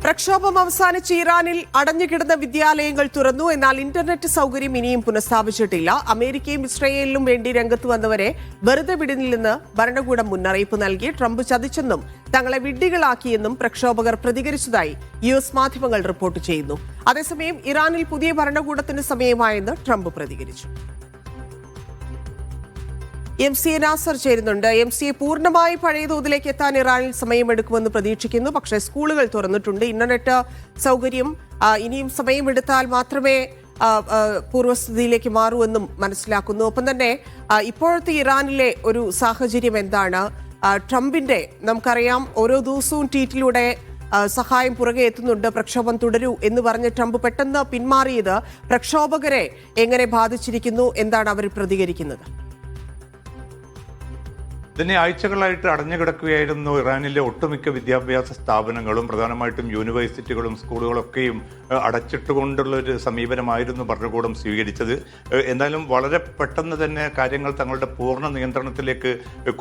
പ്രക്ഷോഭം അവസാനിച്ച് ഇറാനിൽ അടഞ്ഞുകിടന്ന വിദ്യാലയങ്ങൾ തുറന്നു. എന്നാൽ ഇന്റർനെറ്റ് സൗകര്യം ഇനിയും പുനഃസ്ഥാപിച്ചിട്ടില്ല. അമേരിക്കയും ഇസ്രയേലിനും വേണ്ടി രംഗത്ത് വന്നവരെ വെറുതെ വിടുന്നില്ലെന്ന് ഭരണകൂടം മുന്നറിയിപ്പ് നൽകി. ട്രംപ് ചതിച്ചെന്നും തങ്ങളെ വിഡ്ഢികളാക്കിയെന്നും പ്രക്ഷോഭകർ പ്രതികരിച്ചതായി US മാധ്യമങ്ങൾ റിപ്പോർട്ട് ചെയ്യുന്നു. അതേസമയം ഇറാനിൽ പുതിയ ഭരണകൂടത്തിന് സമയമായെന്ന് ട്രംപ് പ്രതികരിച്ചു. MCA നാസർ ചേരുന്നുണ്ട്. MCA പൂർണ്ണമായി പഴയ തോതിലേക്ക് എത്താൻ ഇറാനിൽ സമയമെടുക്കുമെന്ന് പ്രതീക്ഷിക്കുന്നു. പക്ഷേ സ്കൂളുകൾ തുറന്നിട്ടുണ്ട്. ഇന്റർനെറ്റ് സൗകര്യം ഇനിയും സമയമെടുത്താൽ മാത്രമേ പൂർവ്വസ്ഥിതിയിലേക്ക് മാറൂ എന്നും മനസ്സിലാക്കുന്നു. ഒപ്പം തന്നെ ഇപ്പോഴത്തെ ഇറാനിലെ ഒരു സാഹചര്യം എന്താണ്? ട്രംപിന്റെ നമുക്കറിയാം ഓരോ ദിവസവും ട്വീറ്റിലൂടെ സഹായം പുറകെ എത്തുന്നുണ്ട്, പ്രക്ഷോഭം തുടരൂ എന്ന് പറഞ്ഞ് ട്രംപ് പെട്ടെന്ന് പിന്മാറിയത് പ്രക്ഷോഭകരെ എങ്ങനെ ബാധിച്ചിരിക്കുന്നു? എന്താണ് അവർ പ്രതികരിക്കുന്നത്? ഇതിനെ ആഴ്ചകളായിട്ട് അടഞ്ഞുകിടക്കുകയായിരുന്നു ഇറാനിലെ ഒട്ടുമിക്ക വിദ്യാഭ്യാസ സ്ഥാപനങ്ങളും, പ്രധാനമായിട്ടും യൂണിവേഴ്സിറ്റികളും സ്കൂളുകളൊക്കെയും അടച്ചിട്ടുകൊണ്ടുള്ള ഒരു സമീപനമായിരുന്നു ഭരണകൂടം സ്വീകരിച്ചത്. എന്നാലും വളരെ പെട്ടെന്ന് തന്നെ കാര്യങ്ങൾ തങ്ങളുടെ പൂർണ്ണ നിയന്ത്രണത്തിലേക്ക്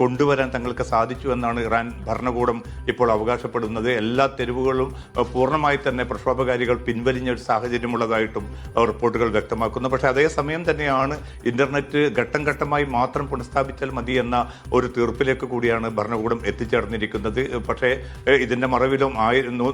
കൊണ്ടുവരാൻ തങ്ങൾക്ക് സാധിച്ചു എന്നാണ് ഇറാൻ ഭരണകൂടം ഇപ്പോൾ അവകാശപ്പെടുന്നത്. എല്ലാ തെരുവുകളും പൂർണ്ണമായി തന്നെ പ്രക്ഷോഭകാരികൾ പിൻവലിഞ്ഞ ഒരു സാഹചര്യമുള്ളതായിട്ടും റിപ്പോർട്ടുകൾ വ്യക്തമാക്കുന്നു. പക്ഷേ അതേസമയം തന്നെയാണ് ഇന്റർനെറ്റ് ഘട്ടം ഘട്ടമായി മാത്രം പുനഃസ്ഥാപിച്ചാൽ മതി എന്ന ഒരു തീർപ്പിലേക്ക് കൂടിയാണ് ഭരണകൂടം എത്തിച്ചേർന്നിരിക്കുന്നത്. പക്ഷേ ഇതിന്റെ മറവിലും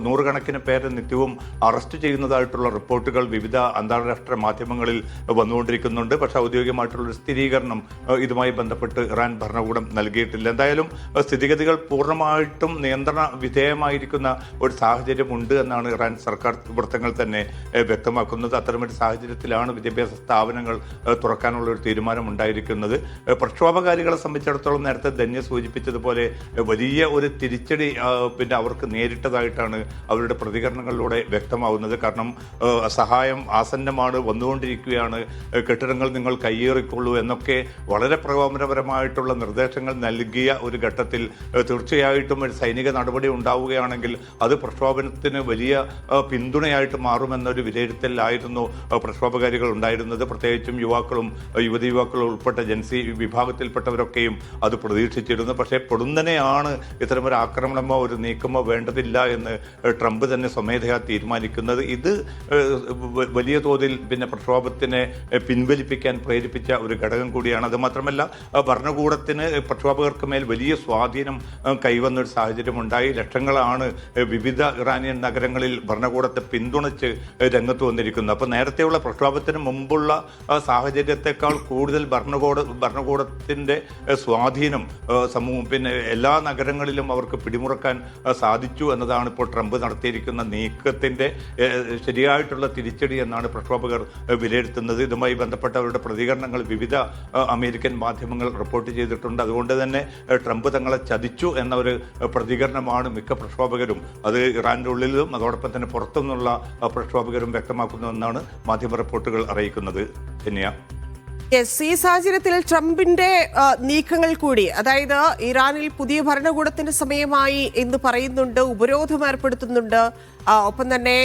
നൂറുകണക്കിന് പേരെ നിത്യവും അറസ്റ്റ് ചെയ്യുന്നതായിട്ടുള്ള റിപ്പോർട്ടുകൾ വിവിധ അന്താരാഷ്ട്ര മാധ്യമങ്ങളിൽ വന്നുകൊണ്ടിരിക്കുന്നുണ്ട്. പക്ഷേ ഔദ്യോഗികമായിട്ടുള്ളൊരു സ്ഥിരീകരണം ഇതുമായി ബന്ധപ്പെട്ട് ഇറാൻ ഭരണകൂടം നൽകിയിട്ടില്ല. എന്തായാലും സ്ഥിതിഗതികൾ പൂർണ്ണമായിട്ടും നിയന്ത്രണ വിധേയമായിരിക്കുന്ന ഒരു സാഹചര്യമുണ്ട് എന്നാണ് ഇറാൻ സർക്കാർ വൃത്തങ്ങൾ തന്നെ വ്യക്തമാക്കുന്നത്. അത്തരമൊരു സാഹചര്യത്തിലാണ് വിദ്യാഭ്യാസ സ്ഥാപനങ്ങൾ തുറക്കാനുള്ള ഒരു തീരുമാനം ഉണ്ടായിരിക്കുന്നത്. പ്രക്ഷോഭകാരികളെ സംബന്ധിച്ചിടത്തോളം നേരത്തെ ധന്യ സൂചിപ്പിച്ചതുപോലെ വലിയ ഒരു തിരിച്ചടി അവർക്ക് നേരിട്ടതായിട്ടാണ് അവരുടെ പ്രതികരണങ്ങളിലൂടെ വ്യക്തമാവുന്നത്. കാരണം സഹായം ആസന്നമാണ്, വന്നുകൊണ്ടിരിക്കുകയാണ്, കെട്ടിടങ്ങൾ നിങ്ങൾ കയ്യേറിക്കൊള്ളൂ എന്നൊക്കെ വളരെ പ്രകോപനപരമായിട്ടുള്ള നിർദ്ദേശങ്ങൾ നൽകിയ ഒരു ഘട്ടത്തിൽ തീർച്ചയായിട്ടും ഒരു സൈനിക നടപടി ഉണ്ടാവുകയാണെങ്കിൽ അത് പ്രക്ഷോഭനത്തിന് വലിയ പിന്തുണയായിട്ട് മാറുമെന്നൊരു വിലയിരുത്തലായിരുന്നു പ്രക്ഷോഭകാരികൾ ഉണ്ടായിരുന്നത്. പ്രത്യേകിച്ചും യുവാക്കളും യുവതി യുവാക്കളും ഉൾപ്പെട്ട ജൻസി വിഭാഗത്തിൽപ്പെട്ടവരൊക്കെയും അത് പ്രതീക്ഷിച്ചിരുന്നു. പക്ഷേ പൊടുന്നനെയാണ് ഇത്തരമൊരു ആക്രമണമോ ഒരു നീക്കമോ വേണ്ടതില്ല എന്ന് ട്രംപ് തന്നെ സ്വമേധയാ തീരുമാനിക്കുന്നത്. ഇത് വലിയ തോതിൽ പ്രക്ഷോഭത്തിനെ പിൻവലിപ്പിക്കാൻ പ്രേരിപ്പിച്ച ഒരു ഘടകം കൂടിയാണ്. അതുമാത്രമല്ല ഭരണകൂടത്തിന് പ്രക്ഷോഭകർക്ക് മേൽ വലിയ സ്വാധീനം കൈവന്നൊരു സാഹചര്യമുണ്ടായി. ലക്ഷങ്ങളാണ് വിവിധ ഇറാനിയൻ നഗരങ്ങളിൽ ഭരണകൂടത്തെ പിന്തുണച്ച് രംഗത്ത് വന്നിരിക്കുന്നത്. അപ്പോൾ നേരത്തെയുള്ള പ്രക്ഷോഭത്തിന് മുമ്പുള്ള സാഹചര്യത്തെക്കാൾ കൂടുതൽ ഭരണകൂടത്തിൻ്റെ സ്വാധീനം എല്ലാ നഗരങ്ങളിലും അവർക്ക് പിടിമുറക്കാൻ സാധിച്ചു എന്നതാണ് ഇപ്പോൾ ട്രംപ് നടത്തിയിരിക്കുന്ന നീക്കത്തിൻ്റെ ശരിയായിട്ടുള്ള തിരിച്ചടി എന്നാണ് പ്രക്ഷോഭകർ വിലയിരുത്തുന്നത്. ഇതുമായി ബന്ധപ്പെട്ട അവരുടെ പ്രതികരണങ്ങൾ വിവിധ അമേരിക്കൻ മാധ്യമങ്ങൾ റിപ്പോർട്ട് ചെയ്തിട്ടുണ്ട്. അതുകൊണ്ട് തന്നെ ട്രംപ് തങ്ങളെ ചതിച്ചു എന്ന ഒരു പ്രതികരണമാണ് മിക്ക പ്രക്ഷോഭകരും, അത് ഇറാൻ്റെ ഉള്ളിലും അതോടൊപ്പം തന്നെ പുറത്തുനിന്നുള്ള പ്രക്ഷോഭകരും വ്യക്തമാക്കുന്നുവെന്നാണ് മാധ്യമ റിപ്പോർട്ടുകൾ അറിയിക്കുന്നത്. ഈ സാഹചര്യത്തിൽ ട്രംപിന്റെ നീക്കങ്ങൾ കൂടി, അതായത് ഇറാനിൽ പുതിയ ഭരണകൂടത്തിന് സമയമായി എന്ന് പറയുന്നുണ്ട്, ഉപരോധം ഏർപ്പെടുത്തുന്നുണ്ട്. ഒപ്പം തന്നെ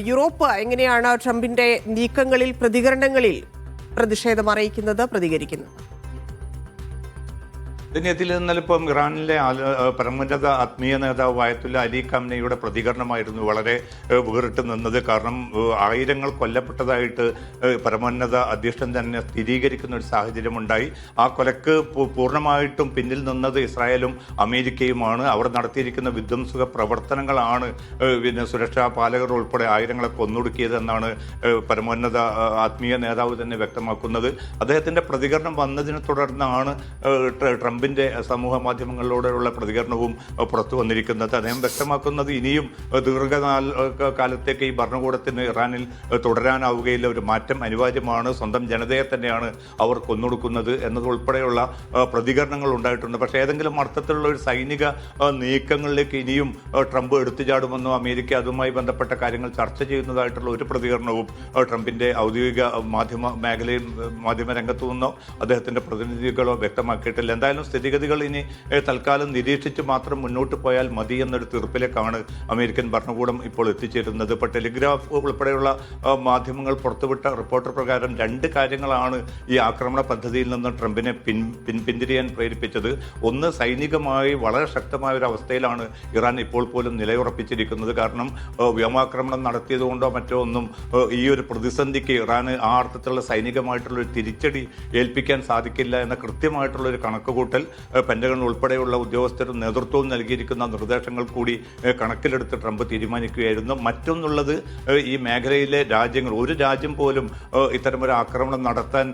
യൂറോപ്പ് എങ്ങനെയാണ് ട്രംപിന്റെ നീക്കങ്ങളിൽ പ്രതികരണങ്ങളിൽ പ്രതിഷേധം അറിയിക്കുന്നത്, പ്രതികരിക്കുന്നത്? ഇതിൽ നിന്നിപ്പം ഇറാനിലെ പരമോന്നത ആത്മീയ നേതാവ് ആയത്തുല്ല അലി ഖാംനയുടെ പ്രതികരണമായിരുന്നു വളരെ വേറിട്ട് നിന്നത്. കാരണം ആയിരങ്ങൾ കൊല്ലപ്പെട്ടതായിട്ട് പരമോന്നത അധ്യക്ഷൻ തന്നെ സ്ഥിരീകരിക്കുന്ന ഒരു സാഹചര്യമുണ്ടായി. ആ കൊലക്ക് പൂർണ്ണമായിട്ടും പിന്നിൽ നിന്നത് ഇസ്രായേലും അമേരിക്കയുമാണ്. അവർ നടത്തിയിരിക്കുന്ന വിധ്വംസക പ്രവർത്തനങ്ങളാണ് സുരക്ഷാ പാലകർ ഉൾപ്പെടെ ആയിരങ്ങളെ കൊന്നൊടുക്കിയതെന്നാണ് പരമോന്നത ആത്മീയ നേതാവ് തന്നെ വ്യക്തമാക്കുന്നത്. അദ്ദേഹത്തിൻ്റെ പ്രതികരണം വന്നതിനെ തുടർന്നാണ് ട്രംപിൻ്റെ സമൂഹ മാധ്യമങ്ങളിലൂടെയുള്ള പ്രതികരണവും പുറത്തു വന്നിരിക്കുന്നത്. അദ്ദേഹം വ്യക്തമാക്കുന്നത് ഇനിയും ദീർഘകാലത്തേക്ക് ഈ ഭരണകൂടത്തിന് ഇറാനിൽ തുടരാനാവുകയില്ല, ഒരു മാറ്റം അനിവാര്യമാണ്, സ്വന്തം ജനതയെ തന്നെയാണ് അവർ കൊന്നൊടുക്കുന്നത് എന്നതുൾപ്പെടെയുള്ള പ്രതികരണങ്ങൾ ഉണ്ടായിട്ടുണ്ട്. പക്ഷേ ഏതെങ്കിലും അർത്ഥത്തിലുള്ള ഒരു സൈനിക നീക്കങ്ങളിലേക്ക് ഇനിയും ട്രംപ് എടുത്തുചാടുമെന്നോ അമേരിക്ക അതുമായി ബന്ധപ്പെട്ട കാര്യങ്ങൾ ചർച്ച ചെയ്യുന്നതായിട്ടുള്ള ഒരു പ്രതികരണവും ട്രംപിൻ്റെ ഔദ്യോഗിക മാധ്യമ രംഗത്തു നിന്നോ അദ്ദേഹത്തിൻ്റെ പ്രതിനിധികളോ വ്യക്തമാക്കിയിട്ടില്ല. എന്തായാലും സ്ഥിതിഗതികൾ ഇനി തൽക്കാലം നിരീക്ഷിച്ച് മാത്രം മുന്നോട്ട് പോയാൽ മതി എന്നൊരു തീർപ്പിലേക്കാണ് അമേരിക്കൻ ഭരണകൂടം ഇപ്പോൾ എത്തിച്ചേരുന്നത്. ഇപ്പോൾ ടെലിഗ്രാഫ് ഉൾപ്പെടെയുള്ള മാധ്യമങ്ങൾ പുറത്തുവിട്ട റിപ്പോർട്ടർ പ്രകാരം 2 കാര്യങ്ങളാണ് ഈ ആക്രമണ പദ്ധതിയിൽ നിന്ന് ട്രംപിനെ പിന്തിരിയാൻ പ്രേരിപ്പിച്ചത്. ഒന്ന്, സൈനികമായി വളരെ ശക്തമായ ഒരു അവസ്ഥയിലാണ് ഇറാൻ ഇപ്പോൾ പോലും നിലയുറപ്പിച്ചിരിക്കുന്നത്. കാരണം വ്യോമാക്രമണം നടത്തിയതുകൊണ്ടോ മറ്റോ ഒന്നും ഈ ഒരു പ്രതിസന്ധിക്ക് ഇറാന് ആ അർത്ഥത്തിലുള്ള സൈനികമായിട്ടുള്ളൊരു തിരിച്ചടി ഏൽപ്പിക്കാൻ സാധിക്കില്ല എന്ന കൃത്യമായിട്ടുള്ളൊരു കണക്കുകൂട്ടൽ പെന്റഗൺ ഉൾപ്പെടെയുള്ള ഉദ്യോഗസ്ഥരും നേതൃത്വവും നൽകിയിരിക്കുന്ന നിർദ്ദേശങ്ങൾ കൂടി കണക്കിലെടുത്ത് ട്രംപ് തീരുമാനിക്കുകയായിരുന്നു. മറ്റൊന്നുള്ളത്, ഈ മേഖലയിലെ രാജ്യങ്ങൾ, ഒരു രാജ്യം പോലും ഇത്തരമൊരു ആക്രമണം നടത്താൻ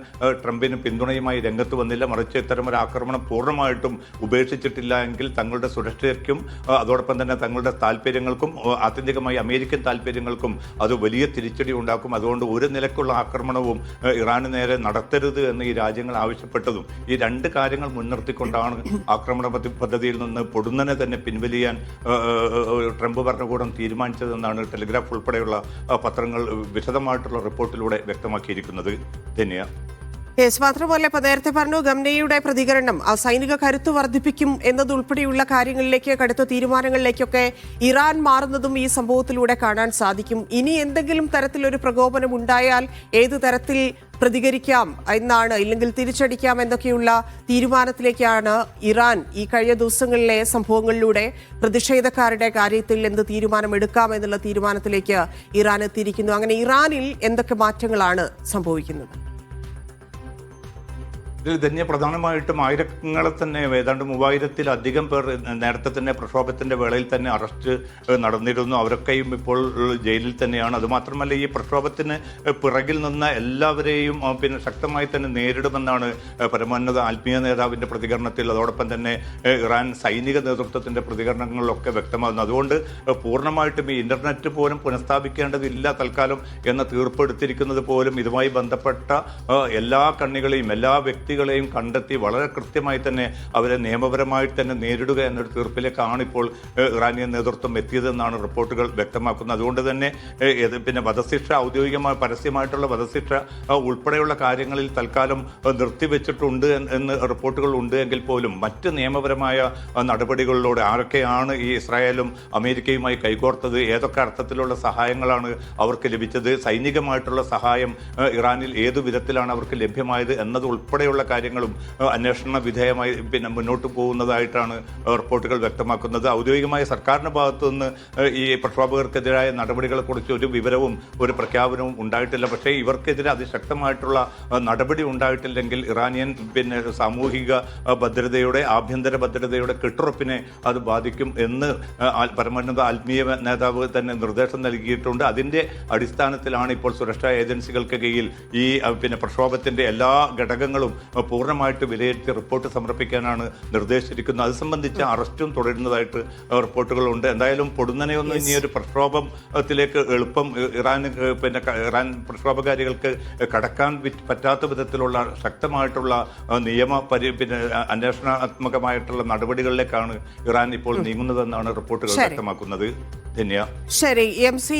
ട്രംപിന് പിന്തുണയുമായി രംഗത്ത് വന്നില്ല. മറിച്ച് ഇത്തരമൊരു ആക്രമണം പൂർണ്ണമായിട്ടും ഉപേക്ഷിച്ചിട്ടില്ല എങ്കിൽ തങ്ങളുടെ സുരക്ഷയ്ക്കും അതോടൊപ്പം തന്നെ തങ്ങളുടെ താല്പര്യങ്ങൾക്കും ആത്യന്തികമായി അമേരിക്കൻ താല്പര്യങ്ങൾക്കും അത് വലിയ തിരിച്ചടി ഉണ്ടാക്കും. അതുകൊണ്ട് ഒരു നിലക്കുള്ള ആക്രമണവും ഇറാന് നേരെ നടത്തരുത് എന്ന് ഈ രാജ്യങ്ങൾ ആവശ്യപ്പെട്ടതും ഈ 2 കാര്യങ്ങൾ മുൻനിർത്തിക്കൊണ്ടാണ് ആക്രമണ പദ്ധതിയിൽ നിന്ന് പൊടുന്നനെ തന്നെ പിൻവലിയാൻ ട്രംപ് ഭരണകൂടം തീരുമാനിച്ചതെന്നാണ് ടെലിഗ്രാഫ് ഉൾപ്പെടെയുള്ള പത്രങ്ങൾ വിശദമായിട്ടുള്ള റിപ്പോർട്ടിലൂടെ വ്യക്തമാക്കിയിരിക്കുന്നത്. ധന്യ. മാത്രമല്ല, ഇപ്പൊ നേരത്തെ പറഞ്ഞു ഗംനയുടെ പ്രതികരണം സൈനിക കരുത്ത് വർദ്ധിപ്പിക്കും എന്നതുൾപ്പെടെയുള്ള കാര്യങ്ങളിലേക്ക്, കടുത്ത തീരുമാനങ്ങളിലേക്കൊക്കെ ഇറാൻ മാറുന്നതും ഈ സംഭവത്തിലൂടെ കാണാൻ സാധിക്കും. ഇനി എന്തെങ്കിലും തരത്തിലൊരു പ്രകോപനം ഉണ്ടായാൽ ഏത് തരത്തിൽ പ്രതികരിക്കാം എന്നാണ്, ഇല്ലെങ്കിൽ തിരിച്ചടിക്കാം എന്നൊക്കെയുള്ള തീരുമാനത്തിലേക്കാണ് ഇറാൻ ഈ കഴിഞ്ഞ ദിവസങ്ങളിലെ സംഭവങ്ങളിലൂടെ പ്രതിഷേധക്കാരുടെ കാര്യത്തിൽ എന്ത് തീരുമാനമെടുക്കാം എന്നുള്ള തീരുമാനത്തിലേക്ക് ഇറാൻ എത്തിയിരിക്കുന്നു. അങ്ങനെ ഇറാനിൽ എന്തൊക്കെ മാറ്റങ്ങളാണ് സംഭവിക്കുന്നത്? ഇതിൽ ധന്യ പ്രധാനമായിട്ടും ആയിരങ്ങളെ തന്നെ, ഏതാണ്ട് 3000-ലധികം പേർ നേരത്തെ തന്നെ പ്രക്ഷോഭത്തിന്റെ വേളയിൽ തന്നെ അറസ്റ്റ് നടന്നിരുന്നു. അവരൊക്കെയും ഇപ്പോൾ ജയിലിൽ തന്നെയാണ്. അതുമാത്രമല്ല, ഈ പ്രക്ഷോഭത്തിന് പിറകിൽ നിന്ന എല്ലാവരെയും പിന്നെ ശക്തമായി തന്നെ നേരിടുമെന്നാണ് പരമോന്നത ആത്മീയ നേതാവിന്റെ പ്രതികരണത്തിൽ, അതോടൊപ്പം തന്നെ ഇറാൻ സൈനിക നേതൃത്വത്തിന്റെ പ്രതികരണങ്ങളിലൊക്കെ വ്യക്തമാകുന്നു. അതുകൊണ്ട് പൂർണ്ണമായിട്ടും ഈ ഇന്റർനെറ്റ് പോലും പുനഃസ്ഥാപിക്കേണ്ടതില്ല തൽക്കാലം എന്ന തീർപ്പെടുത്തിയിരിക്കുന്നത് പോലും ഇതുമായി ബന്ധപ്പെട്ട എല്ലാ കണ്ണികളെയും എല്ലാ വ്യക്തികളെയും കണ്ടെത്തി വളരെ കൃത്യമായി തന്നെ അവരെ നിയമപരമായി തന്നെ നേരിടുക എന്നൊരു തീർപ്പിലേക്കാണ് ഇപ്പോൾ ഇറാനിയൻ നേതൃത്വം എത്തിയതെന്നാണ് റിപ്പോർട്ടുകൾ വ്യക്തമാക്കുന്നത്. അതുകൊണ്ട് തന്നെ പിന്നെ വധശിക്ഷ, ഔദ്യോഗികമായി പരസ്യമായിട്ടുള്ള വധശിക്ഷ ഉൾപ്പെടെയുള്ള കാര്യങ്ങളിൽ തൽക്കാലം നിർത്തിവെച്ചിട്ടുണ്ട് എന്ന് റിപ്പോർട്ടുകൾ ഉണ്ട് എങ്കിൽ പോലും മറ്റ് നിയമപരമായ നടപടികളിലൂടെ ആരൊക്കെയാണ് ഈ ഇസ്രായേലും അമേരിക്കയുമായി കൈകോർത്തത്, ഏതൊക്കെ അർത്ഥത്തിലുള്ള സഹായങ്ങളാണ് അവർക്ക് ലഭിച്ചത്, സൈനികമായിട്ടുള്ള സഹായം ഇറാനിൽ ഏതു വിധത്തിലാണ് അവർക്ക് ലഭ്യമായത് എന്നത് ഉൾപ്പെടെയുള്ള കാര്യങ്ങളും അന്വേഷണ വിധേയമായി പിന്നെ മുന്നോട്ട് പോകുന്നതായിട്ടാണ് റിപ്പോർട്ടുകൾ വ്യക്തമാക്കുന്നത്. ഔദ്യോഗികമായ സർക്കാരിന്റെ ഭാഗത്തു നിന്ന് ഈ പ്രക്ഷോഭകർക്കെതിരായ നടപടികളെക്കുറിച്ച് ഒരു വിവരവും ഒരു പ്രഖ്യാപനവും ഉണ്ടായിട്ടില്ല. പക്ഷേ ഇവർക്കെതിരെ അതിശക്തമായിട്ടുള്ള നടപടി ഉണ്ടായിട്ടില്ലെങ്കിൽ ഇറാനിയൻ പിന്നെ സാമൂഹിക ഭദ്രതയുടെ, ആഭ്യന്തര ഭദ്രതയുടെ കെട്ടുറപ്പിനെ അത് ബാധിക്കും എന്ന് പരമോന്നത ആത്മീയ നേതാവ് തന്നെ നിർദ്ദേശം നൽകിയിട്ടുണ്ട്. അതിന്റെ അടിസ്ഥാനത്തിലാണ് ഇപ്പോൾ സുരക്ഷാ ഏജൻസികൾക്ക് കീഴിൽ ഈ പിന്നെ പ്രക്ഷോഭത്തിന്റെ എല്ലാ ഘടകങ്ങളും പൂർണ്ണമായിട്ട് വിലയിരുത്തി റിപ്പോർട്ട് സമർപ്പിക്കാനാണ് നിർദ്ദേശിച്ചിരിക്കുന്നത്. അത് സംബന്ധിച്ച് അറസ്റ്റും തുടരുന്നതായിട്ട് റിപ്പോർട്ടുകളുണ്ട്. എന്തായാലും പൊടുന്നനെയൊന്നും ഇനി ഒരു പ്രക്ഷോഭത്തിലേക്ക് എളുപ്പം ഇറാൻ പ്രക്ഷോഭകാരികൾക്ക് കടക്കാൻ പറ്റാത്ത വിധത്തിലുള്ള ശക്തമായിട്ടുള്ള പിന്നെ അന്വേഷണാത്മകമായിട്ടുള്ള നടപടികളിലേക്കാണ് ഇറാൻ ഇപ്പോൾ നീങ്ങുന്നതെന്നാണ് റിപ്പോർട്ടുകൾ വ്യക്തമാക്കുന്നത്. ശരി,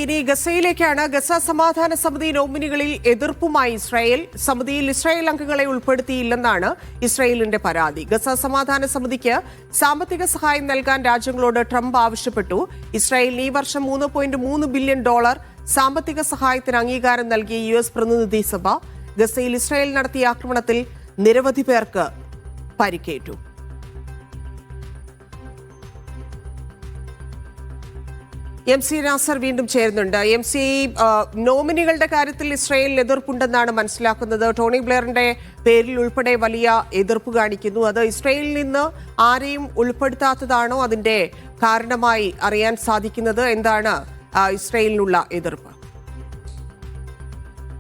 ഇനി ഗസയിലേക്കാണ്. ഗസ സമാധാന സമിതി നോമിനികളിൽ എതിർപ്പുമായി ഇസ്രായേൽ. സമിതിയിൽ ഇസ്രായേൽ അംഗങ്ങളെ ഉൾപ്പെടുത്തിയില്ലെന്നാണ് ഇസ്രായേലിന്റെ പരാതി. ഗസ സമാധാന സമിതിക്ക് സാമ്പത്തിക സഹായം നൽകാൻ രാജ്യങ്ങളോട് ട്രംപ് ആവശ്യപ്പെട്ടു. ഇസ്രായേലിന് ഈ വർഷം $3.3 ബില്യൺ സാമ്പത്തിക സഹായത്തിന് അംഗീകാരം നൽകിയ US പ്രതിനിധി സഭ. ഗസയിൽ ഇസ്രായേൽ നടത്തിയ ആക്രമണത്തിൽ നിരവധി പേർക്ക് പരിക്കേറ്റു. MC നാസർ വീണ്ടും ചേരുന്നുണ്ട്. MC, നോമിനികളുടെ കാര്യത്തിൽ ഇസ്രായേലിൽ എതിർപ്പുണ്ടെന്നാണ് മനസ്സിലാക്കുന്നത്. ടോണി ബ്ലെയറിന്റെ പേരിൽ ഉൾപ്പെടെ വലിയ എതിർപ്പ് കാണിക്കുന്നു. അത് ഇസ്രായേലിൽ നിന്ന് ആരെയും ഉൾപ്പെടുത്താത്തതാണോ അതിന്റെ കാരണമായി അറിയാൻ സാധിക്കുന്നത്? എന്താണ് ഇസ്രായേലിനുള്ള എതിർപ്പ്?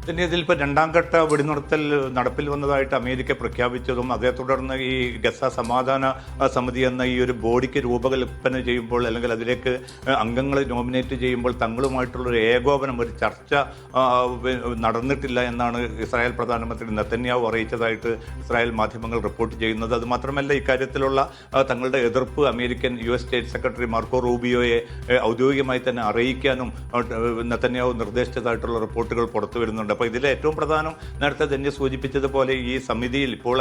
പിന്നെ ഇതിലിപ്പോൾ 2ാം ഘട്ട വെടിനിർത്തൽ നടപ്പിൽ വന്നതായിട്ട് അമേരിക്ക പ്രഖ്യാപിച്ചതും അതേ തുടർന്ന് ഈ ഗസ സമാധാന സമിതി എന്ന ഈ ഒരു ബോഡിക്ക് രൂപകൽപ്പന ചെയ്യുമ്പോൾ അല്ലെങ്കിൽ അതിലേക്ക് അംഗങ്ങളെ നോമിനേറ്റ് ചെയ്യുമ്പോൾ തങ്ങളുമായിട്ടുള്ളൊരു ഏകോപനം, ഒരു ചർച്ച നടന്നിട്ടില്ല എന്നാണ് ഇസ്രായേൽ പ്രധാനമന്ത്രി നെതന്യാഹു അറിയിച്ചതായിട്ട് ഇസ്രായേൽ മാധ്യമങ്ങൾ റിപ്പോർട്ട് ചെയ്യുന്നത്. അതുമാത്രമല്ല, ഇക്കാര്യത്തിലുള്ള തങ്ങളുടെ എതിർപ്പ് American US state secretary Marco റൂബിയോയെ ഔദ്യോഗികമായി തന്നെ അറിയിക്കാനും നെതന്യാഹു നിർദ്ദേശിച്ചതായിട്ടുള്ള റിപ്പോർട്ടുകൾ പുറത്തു വരുന്നുണ്ട്. പറയാറുണ്ട്. അപ്പോൾ ഇതിൽ ഏറ്റവും പ്രധാനം നേരത്തെ തന്നെ സൂചിപ്പിച്ചതുപോലെ ഈ സമിതിയിൽ ഇപ്പോൾ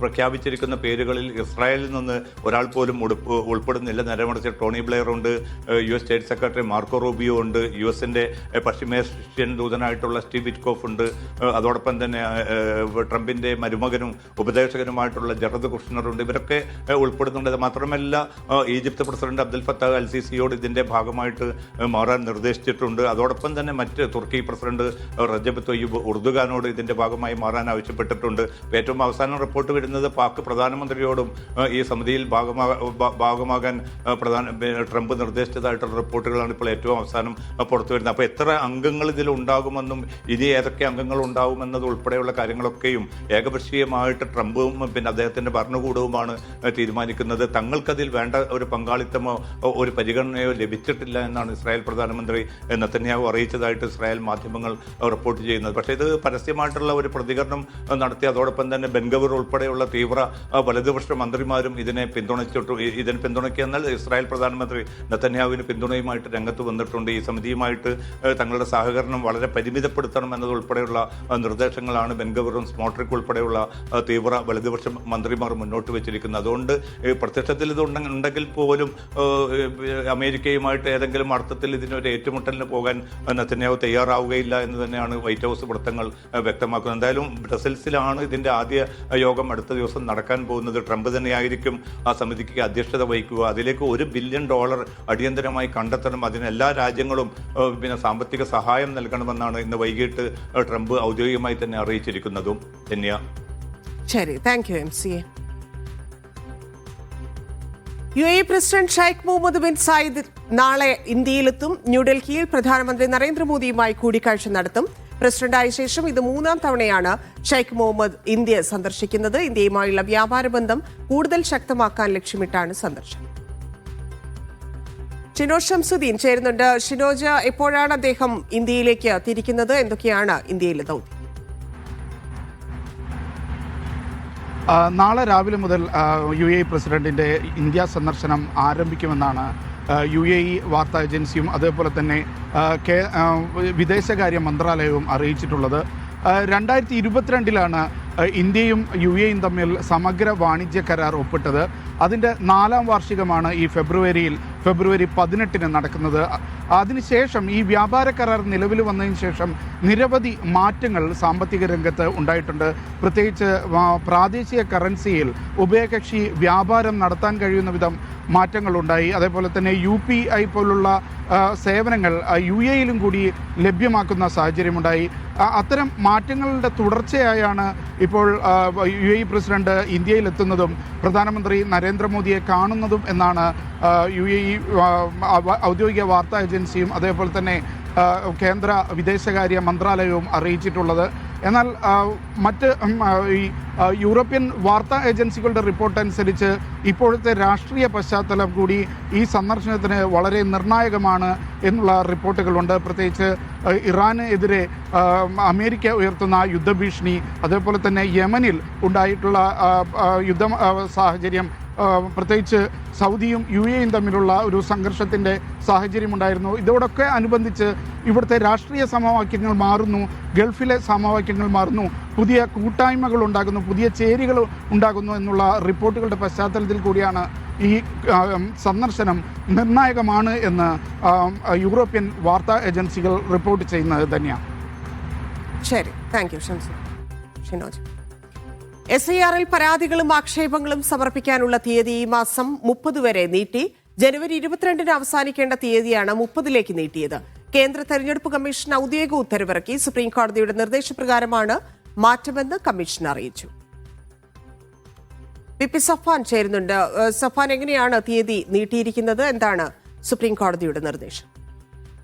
പ്രഖ്യാപിച്ചിരിക്കുന്ന പേരുകളിൽ ഇസ്രായേലിൽ നിന്ന് ഒരാൾ പോലും ഉൾപ്പെടുന്നില്ല. നേരെ മറിച്ച് ടോണി ബ്ലെയർ ഉണ്ട്, US state secretary Marco Rubio ഉണ്ട്, US-ന്റെ പശ്ചിമേഷ്യൻ ദൂതനായിട്ടുള്ള സ്റ്റീവ് വിറ്റ്കോഫ് ഉണ്ട്, അതോടൊപ്പം തന്നെ ട്രംപിന്റെ മരുമകനും ഉപദേശകനുമായിട്ടുള്ള ജറദ് കുഷ്ണർ ഉണ്ട്. ഇവരൊക്കെ ഉൾപ്പെടുന്നുണ്ട്. അത് മാത്രമല്ല ഈജിപ്ത് പ്രസിഡന്റ് അബ്ദുൽ ഫത്താഹ് അൽ സിസിയോട് ഇതിന്റെ ഭാഗമായിട്ട് മാറാൻ നിർദ്ദേശിച്ചിട്ടുണ്ട്. അതോടൊപ്പം തന്നെ മറ്റ് തുർക്കി പ്രസിഡന്റ് റജബ് തൊയ്യിബ് ഉർദുഗാനോട് ഇതിന്റെ ഭാഗമായി മാറാൻ ആവശ്യപ്പെട്ടിട്ടുണ്ട്. ഏറ്റവും അവസാനം റിപ്പോർട്ട് വരുന്നത് പാക് പ്രധാനമന്ത്രിയോടും ഈ സമിതിയിൽ ഭാഗമാകാൻ ട്രംപ് നിർദ്ദേശിച്ചതായിട്ടുള്ള റിപ്പോർട്ടുകളാണ് ഇപ്പോൾ ഏറ്റവും അവസാനം പുറത്തു വരുന്നത്. അപ്പോൾ എത്ര അംഗങ്ങൾ ഇതിൽ ഉണ്ടാകുമെന്നും ഇനി ഏതൊക്കെ അംഗങ്ങൾ ഉണ്ടാകുമെന്നത് ഉൾപ്പെടെയുള്ള കാര്യങ്ങളൊക്കെയും ഏകപക്ഷീയമായിട്ട് ട്രംപും പിന്നെ അദ്ദേഹത്തിന്റെ ഭരണകൂടവുമാണ് തീരുമാനിക്കുന്നത്. തങ്ങൾക്കതിൽ വേണ്ട ഒരു പങ്കാളിത്തമോ ഒരു പരിഗണനയോ ലഭിച്ചിട്ടില്ല എന്നാണ് ഇസ്രായേൽ പ്രധാനമന്ത്രി നെതന്യാഹു അറിയിച്ചതായിട്ട് ഇസ്രായേൽ മാധ്യമങ്ങൾ റിപ്പോർട്ട് ചെയ്യുന്നത്. പക്ഷേ ഇത് പരസ്യമായിട്ടുള്ള ഒരു പ്രതികരണം നടത്തി. അതോടൊപ്പം തന്നെ ബെൻഗവർ ഉൾപ്പെടെയുള്ള തീവ്ര വലതുപക്ഷ മന്ത്രിമാരും ഇതിനെ പിന്തുണയ്ക്കുക എന്നാൽ ഇസ്രായേൽ പ്രധാനമന്ത്രി നെതന്യാഹുവിന് പിന്തുണയുമായിട്ട് രംഗത്ത് വന്നിട്ടുണ്ട്. ഈ സമിതിയുമായിട്ട് തങ്ങളുടെ സഹകരണം വളരെ പരിമിതപ്പെടുത്തണം എന്നതുൾപ്പെടെയുള്ള നിർദ്ദേശങ്ങളാണ് ബെൻഗവറും സ്മോട്രിക് ഉൾപ്പെടെയുള്ള തീവ്ര വലതുപക്ഷ മന്ത്രിമാർ മുന്നോട്ട് വെച്ചിരിക്കുന്നത്. അതുകൊണ്ട് പ്രത്യക്ഷത്തിൽ ഇത് ഉണ്ടെങ്കിൽ പോലും അമേരിക്കയുമായിട്ട് ഏതെങ്കിലും അർത്ഥത്തിൽ ഇതിനൊരു ഏറ്റുമുട്ടലിന് പോകാൻ നെതന്യാഹു തയ്യാറാവുകയില്ല എന്ന് തന്നെയാണ് വൈറ്റ് ഹൗസ് വൃത്തങ്ങൾ വ്യക്തമാക്കുന്നത്. എന്തായാലും ബ്രസൽസിലാണ് ഇതിന്റെ ആദ്യ യോഗം അടുത്ത ദിവസം നടക്കാൻ പോകുന്നത്. ട്രംപ് തന്നെയായിരിക്കും ആ സമിതിക്ക് അധ്യക്ഷത വഹിക്കുക. അതിലേക്ക് $1 ബില്യൺ അടിയന്തരമായി കണ്ടെത്തണം. അതിന് എല്ലാ രാജ്യങ്ങളും പിന്നെ സാമ്പത്തിക സഹായം നൽകണമെന്നാണ് ഇന്ന് വൈകിട്ട് ട്രംപ് ഔദ്യോഗികമായി തന്നെ അറിയിച്ചിരിക്കുന്നതും. ശരി, thank you MCA. UAE president Sheikh Mohammed bin Zayed നാളെ ഇന്ത്യയിലെത്തും. ന്യൂഡൽഹിയിൽ പ്രധാനമന്ത്രി നരേന്ദ്രമോദിയുമായി കൂടിക്കാഴ്ച നടത്തും. പ്രസിഡന്റായ ശേഷം ഇത് 3-ാം തവണയാണ് ഷെയ്ഖ് മുഹമ്മദ് ഇന്ത്യ സന്ദർശിക്കുന്നത്. ഇന്ത്യയുമായുള്ള വ്യാപാര ബന്ധം കൂടുതൽ ശക്തമാക്കാൻ ലക്ഷ്യമിട്ടാണ് സന്ദർശനം. ഷിനോജ് ഷംസുദ്ദീൻ ചേരുന്നുണ്ട്. ഷിനോജ്, എപ്പോഴാണ് അദ്ദേഹം ഇന്ത്യയിലേക്ക് തിരിക്കുന്നത്? എന്തൊക്കെയാണ് ഇന്ത്യയിലെ ദൗത്യം? നാളെ രാവിലെ മുതൽ UAE പ്രസിഡന്റിന്റെ ഇന്ത്യ സന്ദർശനം ആരംഭിക്കുമെന്നാണ് UAE വാർത്താ ഏജൻസിയും അതേപോലെ തന്നെ വിദേശകാര്യ മന്ത്രാലയവും അറിയിച്ചിട്ടുള്ളത്. 2022 ഇന്ത്യയും UAEയും തമ്മിൽ സമഗ്ര വാണിജ്യ കരാർ ഒപ്പിട്ടത്. അതിൻ്റെ 4-ാം വാർഷികമാണ് ഈ ഫെബ്രുവരി 18 നടക്കുന്നത്. അതിനുശേഷം ഈ വ്യാപാര കരാർ നിലവിൽ വന്നതിന് ശേഷം നിരവധി മാറ്റങ്ങൾ സാമ്പത്തിക രംഗത്ത് ഉണ്ടായിട്ടുണ്ട്. പ്രത്യേകിച്ച് പ്രാദേശിക കറൻസിയിൽ ഉഭയകക്ഷി വ്യാപാരം നടത്താൻ കഴിയുന്ന വിധം മാറ്റങ്ങളുണ്ടായി. അതേപോലെ തന്നെ UPI പോലുള്ള സേവനങ്ങൾ UAEയിലും കൂടി ലഭ്യമാക്കുന്ന സാഹചര്യമുണ്ടായി. അത്തരം മാറ്റങ്ങളുടെ തുടർച്ചയായാണ് ഇപ്പോൾ UAE പ്രസിഡന്റ് ഇന്ത്യയിലെത്തുന്നതും പ്രധാനമന്ത്രി നരേന്ദ്രമോദിയെ കാണുന്നതും എന്നാണ് UAE ഔദ്യോഗിക വാർത്താ ഏജൻസിയും അതേപോലെ തന്നെ കേന്ദ്ര വിദേശകാര്യ മന്ത്രാലയവും അറിയിച്ചിട്ടുള്ളത്. എന്നാൽ മറ്റ് ഈ യൂറോപ്യൻ വാർത്താ ഏജൻസികളുടെ റിപ്പോർട്ട് അനുസരിച്ച് ഇപ്പോഴത്തെ രാഷ്ട്രീയ പശ്ചാത്തലം കൂടി ഈ സന്ദർശനത്തിന് വളരെ നിർണായകമാണ് എന്നുള്ള റിപ്പോർട്ടുകളുണ്ട്. പ്രത്യേകിച്ച് ഇറാന് എതിരെ അമേരിക്ക ഉയർത്തുന്ന യുദ്ധഭീഷണി, അതേപോലെ തന്നെ യമനിൽ ഉണ്ടായിട്ടുള്ള യുദ്ധ സാഹചര്യം, പ്രത്യേകിച്ച് സൗദിയും UAEയും തമ്മിലുള്ള ഒരു സംഘർഷത്തിൻ്റെ സാഹചര്യമുണ്ടായിരുന്നു. ഇതോടൊക്കെ അനുബന്ധിച്ച് ഇവിടുത്തെ രാഷ്ട്രീയ സമവാക്യങ്ങൾ മാറുന്നു, ഗൾഫിലെ സമവാക്യങ്ങൾ മാറുന്നു, പുതിയ കൂട്ടായ്മകൾ ഉണ്ടാകുന്നു, പുതിയ ചേരികൾ ഉണ്ടാകുന്നു എന്നുള്ള റിപ്പോർട്ടുകളുടെ പശ്ചാത്തലത്തിൽ കൂടിയാണ് ഈ സന്ദർശനം നിർണായകമാണ് എന്ന് യൂറോപ്യൻ വാർത്താ ഏജൻസികൾ റിപ്പോർട്ട് ചെയ്യുന്നത് തന്നെയാണ്. ശരി, താങ്ക് യു ഷിനോജ്. SIR-ൽ പരാതികളും ആക്ഷേപങ്ങളും സമർപ്പിക്കാനുള്ള തീയതി ഈ മാസം 30 വരെ നീട്ടി. ജനുവരി 22 അവസാനിക്കേണ്ട തീയതിയാണ് 30ലേക്ക് നീട്ടിയത്. കേന്ദ്ര തെരഞ്ഞെടുപ്പ് കമ്മീഷൻ ഔദ്യോഗിക ഉത്തരവിറക്കി. സുപ്രീം കോടതിയുടെ നിർദ്ദേശപ്രകാരമാണ് മാറ്റമെന്ന് കമ്മീഷൻ അറിയിച്ചു. PP സഫാൻ ചേരുന്നുണ്ട്. സഫാൻ, എങ്ങനെയാണ് തീയതി നീട്ടിയിരിക്കുന്നത്? എന്താണ് സുപ്രീം കോടതിയുടെ നിർദ്ദേശം?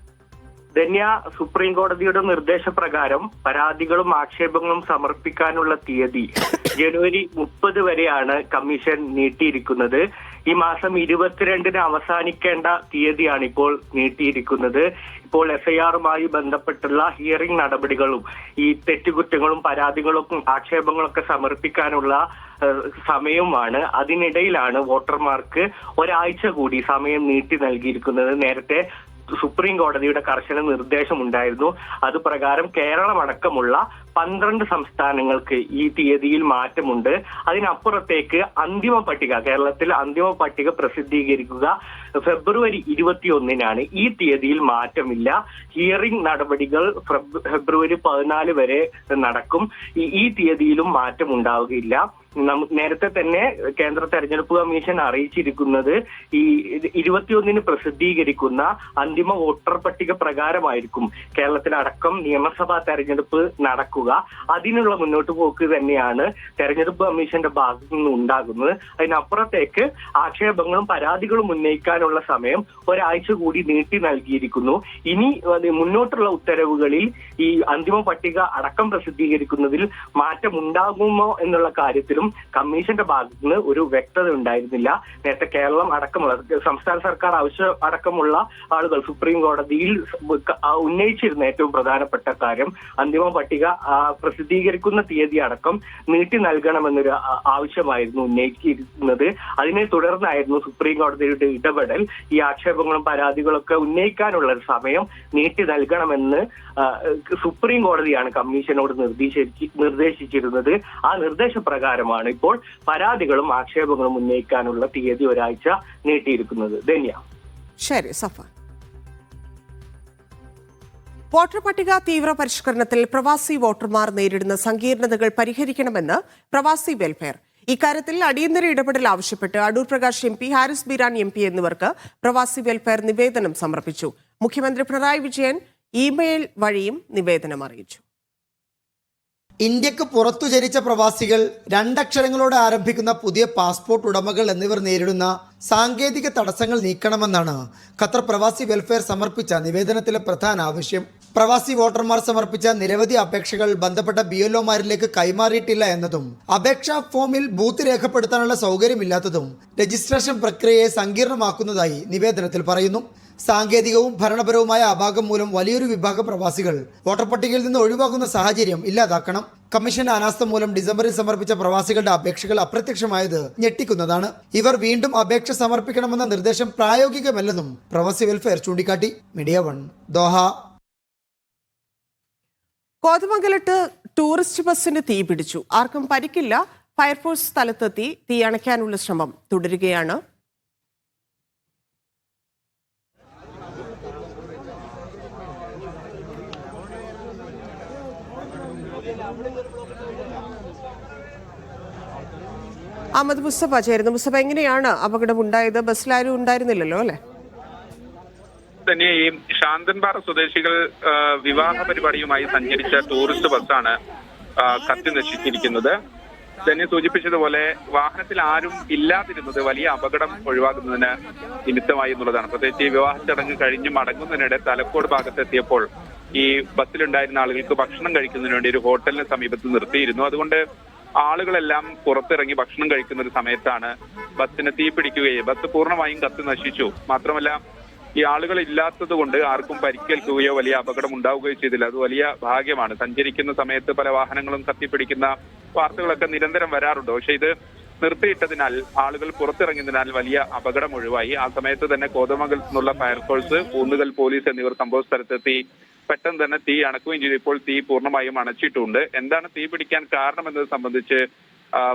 ധന്യ, സുപ്രീം കോടതിയുടെ നിർദ്ദേശപ്രകാരം പരാതികളും ആക്ഷേപങ്ങളും സമർപ്പിക്കാനുള്ള തീയതി ജനുവരി 30 വരെയാണ് കമ്മീഷൻ നീട്ടിയിരിക്കുന്നത്. ഈ മാസം 22 അവസാനിക്കേണ്ട തീയതിയാണ് ഇപ്പോൾ നീട്ടിയിരിക്കുന്നത്. ഇപ്പോൾ SIR-മായി ബന്ധപ്പെട്ടുള്ള ഹിയറിംഗ് നടപടികളും ഈ തെറ്റുകുറ്റങ്ങളും പരാതികളും ആക്ഷേപങ്ങളൊക്കെ സമർപ്പിക്കാനുള്ള സമയവുമാണ്. അതിനിടയിലാണ് വോട്ടർമാർക്ക് ഒരാഴ്ച കൂടി സമയം നീട്ടി നൽകിയിരിക്കുന്നത്. നേരത്തെ സുപ്രീം കോടതിയുടെ കർശന നിർദ്ദേശമുണ്ടായിരുന്നു. അത് പ്രകാരം കേരളം അടക്കമുള്ള 12 സംസ്ഥാനങ്ങൾക്ക് ഈ തീയതിയിൽ മാറ്റമുണ്ട്. അതിനപ്പുറത്തേക്ക് അന്തിമ പട്ടിക, കേരളത്തിൽ അന്തിമ പട്ടിക പ്രസിദ്ധീകരിക്കുക ഫെബ്രുവരി 21-നാണ്. ഈ തീയതിയിൽ മാറ്റമില്ല. ഹിയറിംഗ് നടപടികൾ ഫെബ്രുവരി 14 വരെ നടക്കും. ഈ തീയതിയിലും മാറ്റം ഉണ്ടാവുകയില്ല. നേരത്തെ തന്നെ കേന്ദ്ര തെരഞ്ഞെടുപ്പ് കമ്മീഷൻ അറിയിച്ചിരിക്കുന്നത് ഈ 21-ന് പ്രസിദ്ധീകരിക്കുന്ന അന്തിമ വോട്ടർ പട്ടിക പ്രകാരമായിരിക്കും കേരളത്തിലടക്കം നിയമസഭാ തെരഞ്ഞെടുപ്പ് നടക്കുക. അതിനുള്ള മുന്നോട്ട് പോക്ക് തന്നെയാണ് തെരഞ്ഞെടുപ്പ് കമ്മീഷന്റെ ഭാഗത്തു നിന്ന് ഉണ്ടാകുന്നത്. അതിനപ്പുറത്തേക്ക് ആക്ഷേപങ്ങളും പരാതികളും ഉന്നയിക്കാനുള്ള സമയം ഒരാഴ്ച കൂടി നീട്ടി നൽകിയിരിക്കുന്നു. ഇനി മുന്നോട്ടുള്ള ഉത്തരവുകളിൽ ഈ അന്തിമ പട്ടിക അടക്കം പ്രസിദ്ധീകരിക്കുന്നതിൽ മാറ്റം ഉണ്ടാകുമോ എന്നുള്ള കാര്യത്തിലും കമ്മീഷന്റെ ഭാഗത്ത് നിന്ന് ഒരു വ്യക്തത ഉണ്ടായിരുന്നില്ല. നേരത്തെ കേരളം അടക്കമുള്ള സംസ്ഥാന സർക്കാർ അടക്കമുള്ള ആളുകൾ സുപ്രീം കോടതിയിൽ ഉന്നയിച്ചിരുന്ന ഏറ്റവും പ്രധാനപ്പെട്ട കാര്യം അന്തിമ പട്ടിക പ്രസിദ്ധീകരിക്കുന്ന തീയതി അടക്കം നീട്ടി നൽകണമെന്നൊരു ആവശ്യമായിരുന്നു ഉന്നയിച്ചിരുന്നത്. അതിനെ തുടർന്നായിരുന്നു സുപ്രീം കോടതിയുടെ ഇടപെടൽ. ഈ ആക്ഷേപങ്ങളും പരാതികളൊക്കെ ഉന്നയിക്കാനുള്ള ഒരു സമയം നീട്ടി നൽകണമെന്ന് സുപ്രീം കോടതിയാണ് കമ്മീഷനോട് നിർദ്ദേശിച്ചിരുന്നത്. ആ നിർദ്ദേശപ്രകാരമാണ് ഇപ്പോൾ പരാതികളും ആക്ഷേപങ്ങളും ഉന്നയിക്കാനുള്ള തീയതി ഒരാഴ്ച നീട്ടിയിരിക്കുന്നത്. ധന്യ. ശരി സഫ. വോട്ടർ പട്ടിക തീവ്ര പരിഷ്കരണത്തിൽ പ്രവാസി വോട്ടർമാർ നേരിടുന്ന സങ്കീർണതകൾ പരിഹരിക്കണമെന്ന് പ്രവാസി വെൽഫെയർ. ഇക്കാര്യത്തിൽ അടിയന്തര ഇടപെടൽ ആവശ്യപ്പെട്ട് അടൂർ പ്രകാശ് MP, ഹാരിസ് ബീരാൻ MP എന്നിവർക്ക് പ്രവാസി വെൽഫെയർ നിവേദനം സമർപ്പിച്ചു. മുഖ്യമന്ത്രി പിണറായി വിജയൻ ഇമെയിൽ വഴിയും നിവേദനം അറിയിച്ചു. ഇന്ത്യക്ക് പുറത്തു ജനിച്ച പ്രവാസികൾ 2 അക്ഷരങ്ങളോടെ ആരംഭിക്കുന്ന പുതിയ പാസ്പോർട്ട് ഉടമകൾ എന്നിവർ നേരിടുന്ന സാങ്കേതിക തടസ്സങ്ങൾ നീക്കണമെന്നാണ് ഖത്തർ പ്രവാസി വെൽഫെയർ സമർപ്പിച്ച നിവേദനത്തിലെ പ്രധാന ആവശ്യം. പ്രവാസി വോട്ടർമാർ സമർപ്പിച്ച നിരവധി അപേക്ഷകൾ ബന്ധപ്പെട്ട BLOമാരിലേക്ക് കൈമാറിയിട്ടില്ല എന്നതും അപേക്ഷാ ഫോമിൽ ബൂത്ത് രേഖപ്പെടുത്താനുള്ള സൗകര്യമില്ലാത്തതും രജിസ്ട്രേഷൻ പ്രക്രിയയെ സങ്കീർണമാക്കുന്നതായി നിവേദനത്തിൽ പറയുന്നു. സാങ്കേതികവും ഭരണപരവുമായ അഭാഗം മൂലം വലിയൊരു വിഭാഗം പ്രവാസികൾ വോട്ടർ പട്ടികയിൽ നിന്ന് ഒഴിവാകുന്ന സാഹചര്യം ഇല്ലാതാക്കണം. കമ്മീഷന്റെ അനാസ്ഥ മൂലം ഡിസംബറിൽ സമർപ്പിച്ച പ്രവാസികളുടെ അപേക്ഷകൾ അപ്രത്യക്ഷമായത് ഞെട്ടിക്കുന്നതാണ്. ഇവർ വീണ്ടും അപേക്ഷ സമർപ്പിക്കണമെന്ന നിർദ്ദേശം പ്രായോഗികമല്ലെന്നും പ്രവാസി വെൽഫെയർ ചൂണ്ടിക്കാട്ടി. Media 1 Doha. കോതമംഗലത്ത് ടൂറിസ്റ്റ് ബസ്സിന് തീ പിടിച്ചു. ആർക്കും പരിക്കില്ല. ഫയർഫോഴ്സ് സ്ഥലത്തെത്തി തീ അണയ്ക്കാനുള്ള ശ്രമം തുടരുകയാണ്. അഹമ്മദ് മുസ്തഫ ചേരുന്നു. മുസ്തഫ, എങ്ങനെയാണ് അപകടം ഉണ്ടായത്? ബസ്സിലാരും ഉണ്ടായിരുന്നില്ലല്ലോ അല്ലെ? തന്നെ ഈ ശാന്തൻപാറ സ്വദേശികൾ വിവാഹ പരിപാടിയുമായി സഞ്ചരിച്ച ടൂറിസ്റ്റ് ബസ്സാണ് കത്തി നശിച്ചിരിക്കുന്നത്. തന്നെ സൂചിപ്പിച്ചതുപോലെ വാഹനത്തിൽ ആരും ഇല്ലാതിരുന്നത് വലിയ അപകടം ഒഴിവാക്കുന്നതിന് നിമിത്തമായി എന്നുള്ളതാണ്. പ്രത്യേകിച്ച് ഈ വിവാഹ ചടങ്ങ് കഴിഞ്ഞ് മടങ്ങുന്നതിനിടെ തലക്കോട് ഭാഗത്തെത്തിയപ്പോൾ ഈ ബസ്സിലുണ്ടായിരുന്ന ആളുകൾക്ക് ഭക്ഷണം കഴിക്കുന്നതിന് വേണ്ടി ഒരു ഹോട്ടലിന് സമീപത്ത് നിർത്തിയിരുന്നു. അതുകൊണ്ട് ആളുകളെല്ലാം പുറത്തിറങ്ങി ഭക്ഷണം കഴിക്കുന്ന ഒരു സമയത്താണ് ബസ്സിന് തീ പിടിക്കുകയും ബസ് പൂർണ്ണമായും കത്തി നശിച്ചു. മാത്രമല്ല ഈ ആളുകൾ ഇല്ലാത്തത് കൊണ്ട് ആർക്കും പരിക്കേൽക്കുകയോ വലിയ അപകടം ഉണ്ടാവുകയോ ചെയ്തില്ല. അത് വലിയ ഭാഗ്യമാണ്. സഞ്ചരിക്കുന്ന സമയത്ത് പല വാഹനങ്ങളും കത്തിപ്പിടിക്കുന്ന വാർത്തകളൊക്കെ നിരന്തരം വരാറുണ്ട്. പക്ഷെ ഇത് നിർത്തിയിട്ടതിനാൽ ആളുകൾ പുറത്തിറങ്ങിയതിനാൽ വലിയ അപകടം ഒഴിവായി. ആ സമയത്ത് തന്നെ കോതമംഗലത്ത് നിന്നുള്ള ഫയർഫോഴ്സ്, കൂന്നുകൽ പോലീസ് എന്നിവർ സംഭവ സ്ഥലത്തെത്തി പെട്ടെന്ന് തന്നെ തീ അണക്കുകയും ചെയ്തു. ഇപ്പോൾ തീ പൂർണ്ണമായും അണച്ചിട്ടുണ്ട്. എന്താണ് തീ പിടിക്കാൻ കാരണമെന്നത് സംബന്ധിച്ച്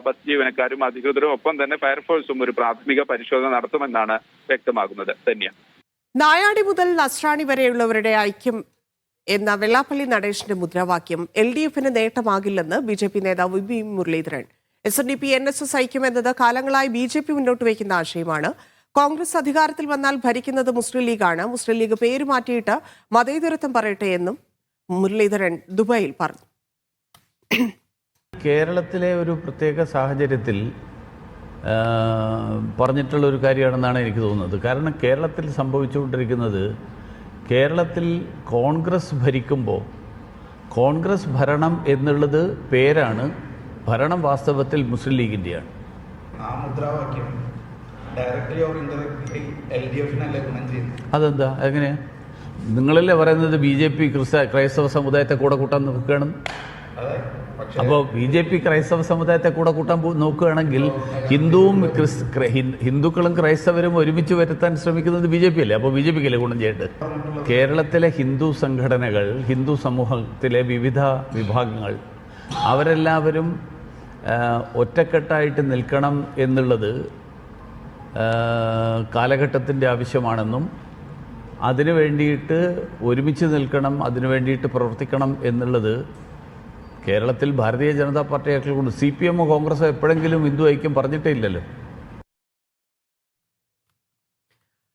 ബസ് ജീവനക്കാരും അധികൃതരും ഒപ്പം തന്നെ ഫയർഫോഴ്സും ഒരു പ്രാഥമിക പരിശോധന നടത്തുമെന്നാണ് വ്യക്തമാകുന്നത്. ധന്യ. നായാടി മുതൽ നസ്രാണി വരെയുള്ളവരുടെ ഐക്യം എന്ന വെള്ളാപ്പള്ളി നടേശന്റെ മുദ്രാവാക്യം LDFന് നേട്ടമാകില്ലെന്ന് BJP നേതാവ് വി മുരളീധരൻ. SNDP NSS ഐക്യം എന്നത് കാലങ്ങളായി BJP മുന്നോട്ട് വയ്ക്കുന്ന ആശയമാണ്. കോൺഗ്രസ് അധികാരത്തിൽ വന്നാൽ ഭരിക്കുന്നത് മുസ്ലിം ലീഗാണ്. മുസ്ലിം ലീഗ് പേര് മാറ്റിയിട്ട് മതേതരത്വം പറയട്ടെ എന്നും മുരളീധരൻ ദുബായിൽ പറഞ്ഞു. കേരളത്തിലെ ഒരു പ്രത്യേക സാഹചര്യത്തിൽ പറഞ്ഞിട്ടുള്ള ഒരു കാര്യമാണെന്നാണ് എനിക്ക് തോന്നുന്നത്. കാരണം കേരളത്തിൽ സംഭവിച്ചുകൊണ്ടിരിക്കുന്നത്, കേരളത്തിൽ കോൺഗ്രസ് ഭരിക്കുമ്പോൾ കോൺഗ്രസ് ഭരണം എന്നുള്ളത് പേരാണ്, ഭരണം വാസ്തവത്തിൽ മുസ്ലിം ലീഗിൻ്റെയാണ്. ആ മുദ്രാവാക്യം ഡയറക്ട്ലി ഓർ ഇൻഡയറക്ട്ലി LDFനല്ലേ ഗുണം ചെയ്യുന്നത്? അതെന്താ? എങ്ങനെ? നിങ്ങളല്ലേ പറയുന്നത് BJP ക്രൈസ്തവ സമുദായത്തെ കൂടെ കൂട്ടാൻ നോക്കുകയാണ്? അതെ. അപ്പോൾ BJP ക്രൈസ്തവ സമുദായത്തെ കൂടെ കൂട്ടാൻ നോക്കുകയാണെങ്കിൽ ഹിന്ദുക്കളും ക്രൈസ്തവരും ഒരുമിച്ച് വരുത്താൻ ശ്രമിക്കുന്നത് BJP അല്ലേ? അപ്പോൾ BJPക്ക് അല്ലേ ഗുണം ചെയ്യേണ്ടത്? കേരളത്തിലെ ഹിന്ദു സംഘടനകൾ, ഹിന്ദു സമൂഹത്തിലെ വിവിധ വിഭാഗങ്ങൾ അവരെല്ലാവരും ഒറ്റക്കെട്ടായിട്ട് നിൽക്കണം എന്നുള്ളത് കാലഘട്ടത്തിൻ്റെ ആവശ്യമാണെന്നും അതിനു വേണ്ടിയിട്ട് ഒരുമിച്ച് നിൽക്കണം, അതിനു വേണ്ടിയിട്ട് പ്രവർത്തിക്കണം എന്നുള്ളത് കേരളത്തിൽ ഭാരതീയ ജനതാ പാർട്ടിയേക്കാൾ കൊണ്ട് CPM കോൺഗ്രസ് എപ്പോഴെങ്കിലും ഹിന്ദു ഐക്യം പറഞ്ഞിട്ടേ ഇല്ലല്ലോ.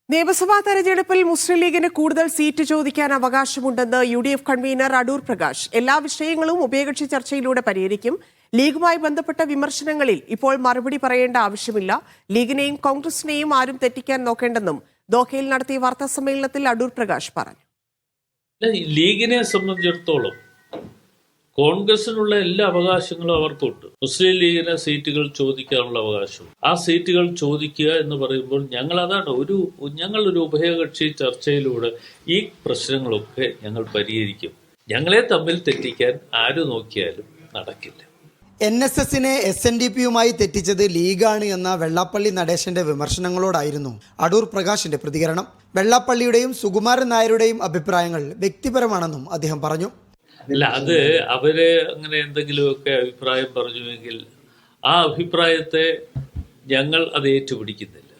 നിയമസഭാ തെരഞ്ഞെടുപ്പിൽ മുസ്ലിം ലീഗിന് കൂടുതൽ സീറ്റ് ചോദിക്കാൻ അവകാശമുണ്ടെന്ന് UDF കൺവീനർ അടൂർ പ്രകാശ്. എല്ലാ വിഷയങ്ങളും ഉഭയകക്ഷി ചർച്ചയിലൂടെ പരിഹരിക്കും. ലീഗുമായി ബന്ധപ്പെട്ട വിമർശനങ്ങളിൽ ഇപ്പോൾ മറുപടി പറയേണ്ട ആവശ്യമില്ല. ലീഗിനെയും കോൺഗ്രസിനെയും ആരും തെറ്റിക്കാൻ നോക്കേണ്ടെന്നും ദോഹയിൽ നടത്തിയ വാർത്താ സമ്മേളനത്തിൽ അടൂർ പ്രകാശ് പറഞ്ഞു. ലീഗിനെ സംബന്ധിച്ചിടത്തോളം കോൺഗ്രസിനുള്ള എല്ലാ അവകാശങ്ങളും അവർക്കുണ്ട്. മുസ്ലിം ലീഗിന് സീറ്റുകൾ ചോദിക്കാനുള്ള അവകാശം, ആ സീറ്റുകൾ ചോദിക്കുക എന്ന് പറയുമ്പോൾ ഞങ്ങളൊരു ഉഭയകക്ഷി ചർച്ചയിലൂടെ ഈ പ്രശ്നങ്ങളൊക്കെ ഞങ്ങൾ പരിഹരിക്കും. ഞങ്ങളെ തമ്മിൽ തെറ്റിക്കാൻ ആര് നോക്കിയാലും നടക്കില്ല. NSSനെ SNDPയുമായി തെറ്റിച്ചത് ലീഗാണ് എന്ന വെള്ളാപ്പള്ളി നടേശന്റെ വിമർശനങ്ങളോടായിരുന്നു അടൂർ പ്രകാശിന്റെ പ്രതികരണം. വെള്ളാപ്പള്ളിയുടെയും സുകുമാരൻ നായരുടെയും അഭിപ്രായങ്ങൾ വ്യക്തിപരമാണെന്നും അദ്ദേഹം പറഞ്ഞു. അല്ല, അത് അവര് അങ്ങനെ എന്തെങ്കിലുമൊക്കെ അഭിപ്രായം പറഞ്ഞുവെങ്കിൽ ആ അഭിപ്രായത്തെ ഞങ്ങൾ അത് ഏറ്റുപിടിക്കുന്നില്ല.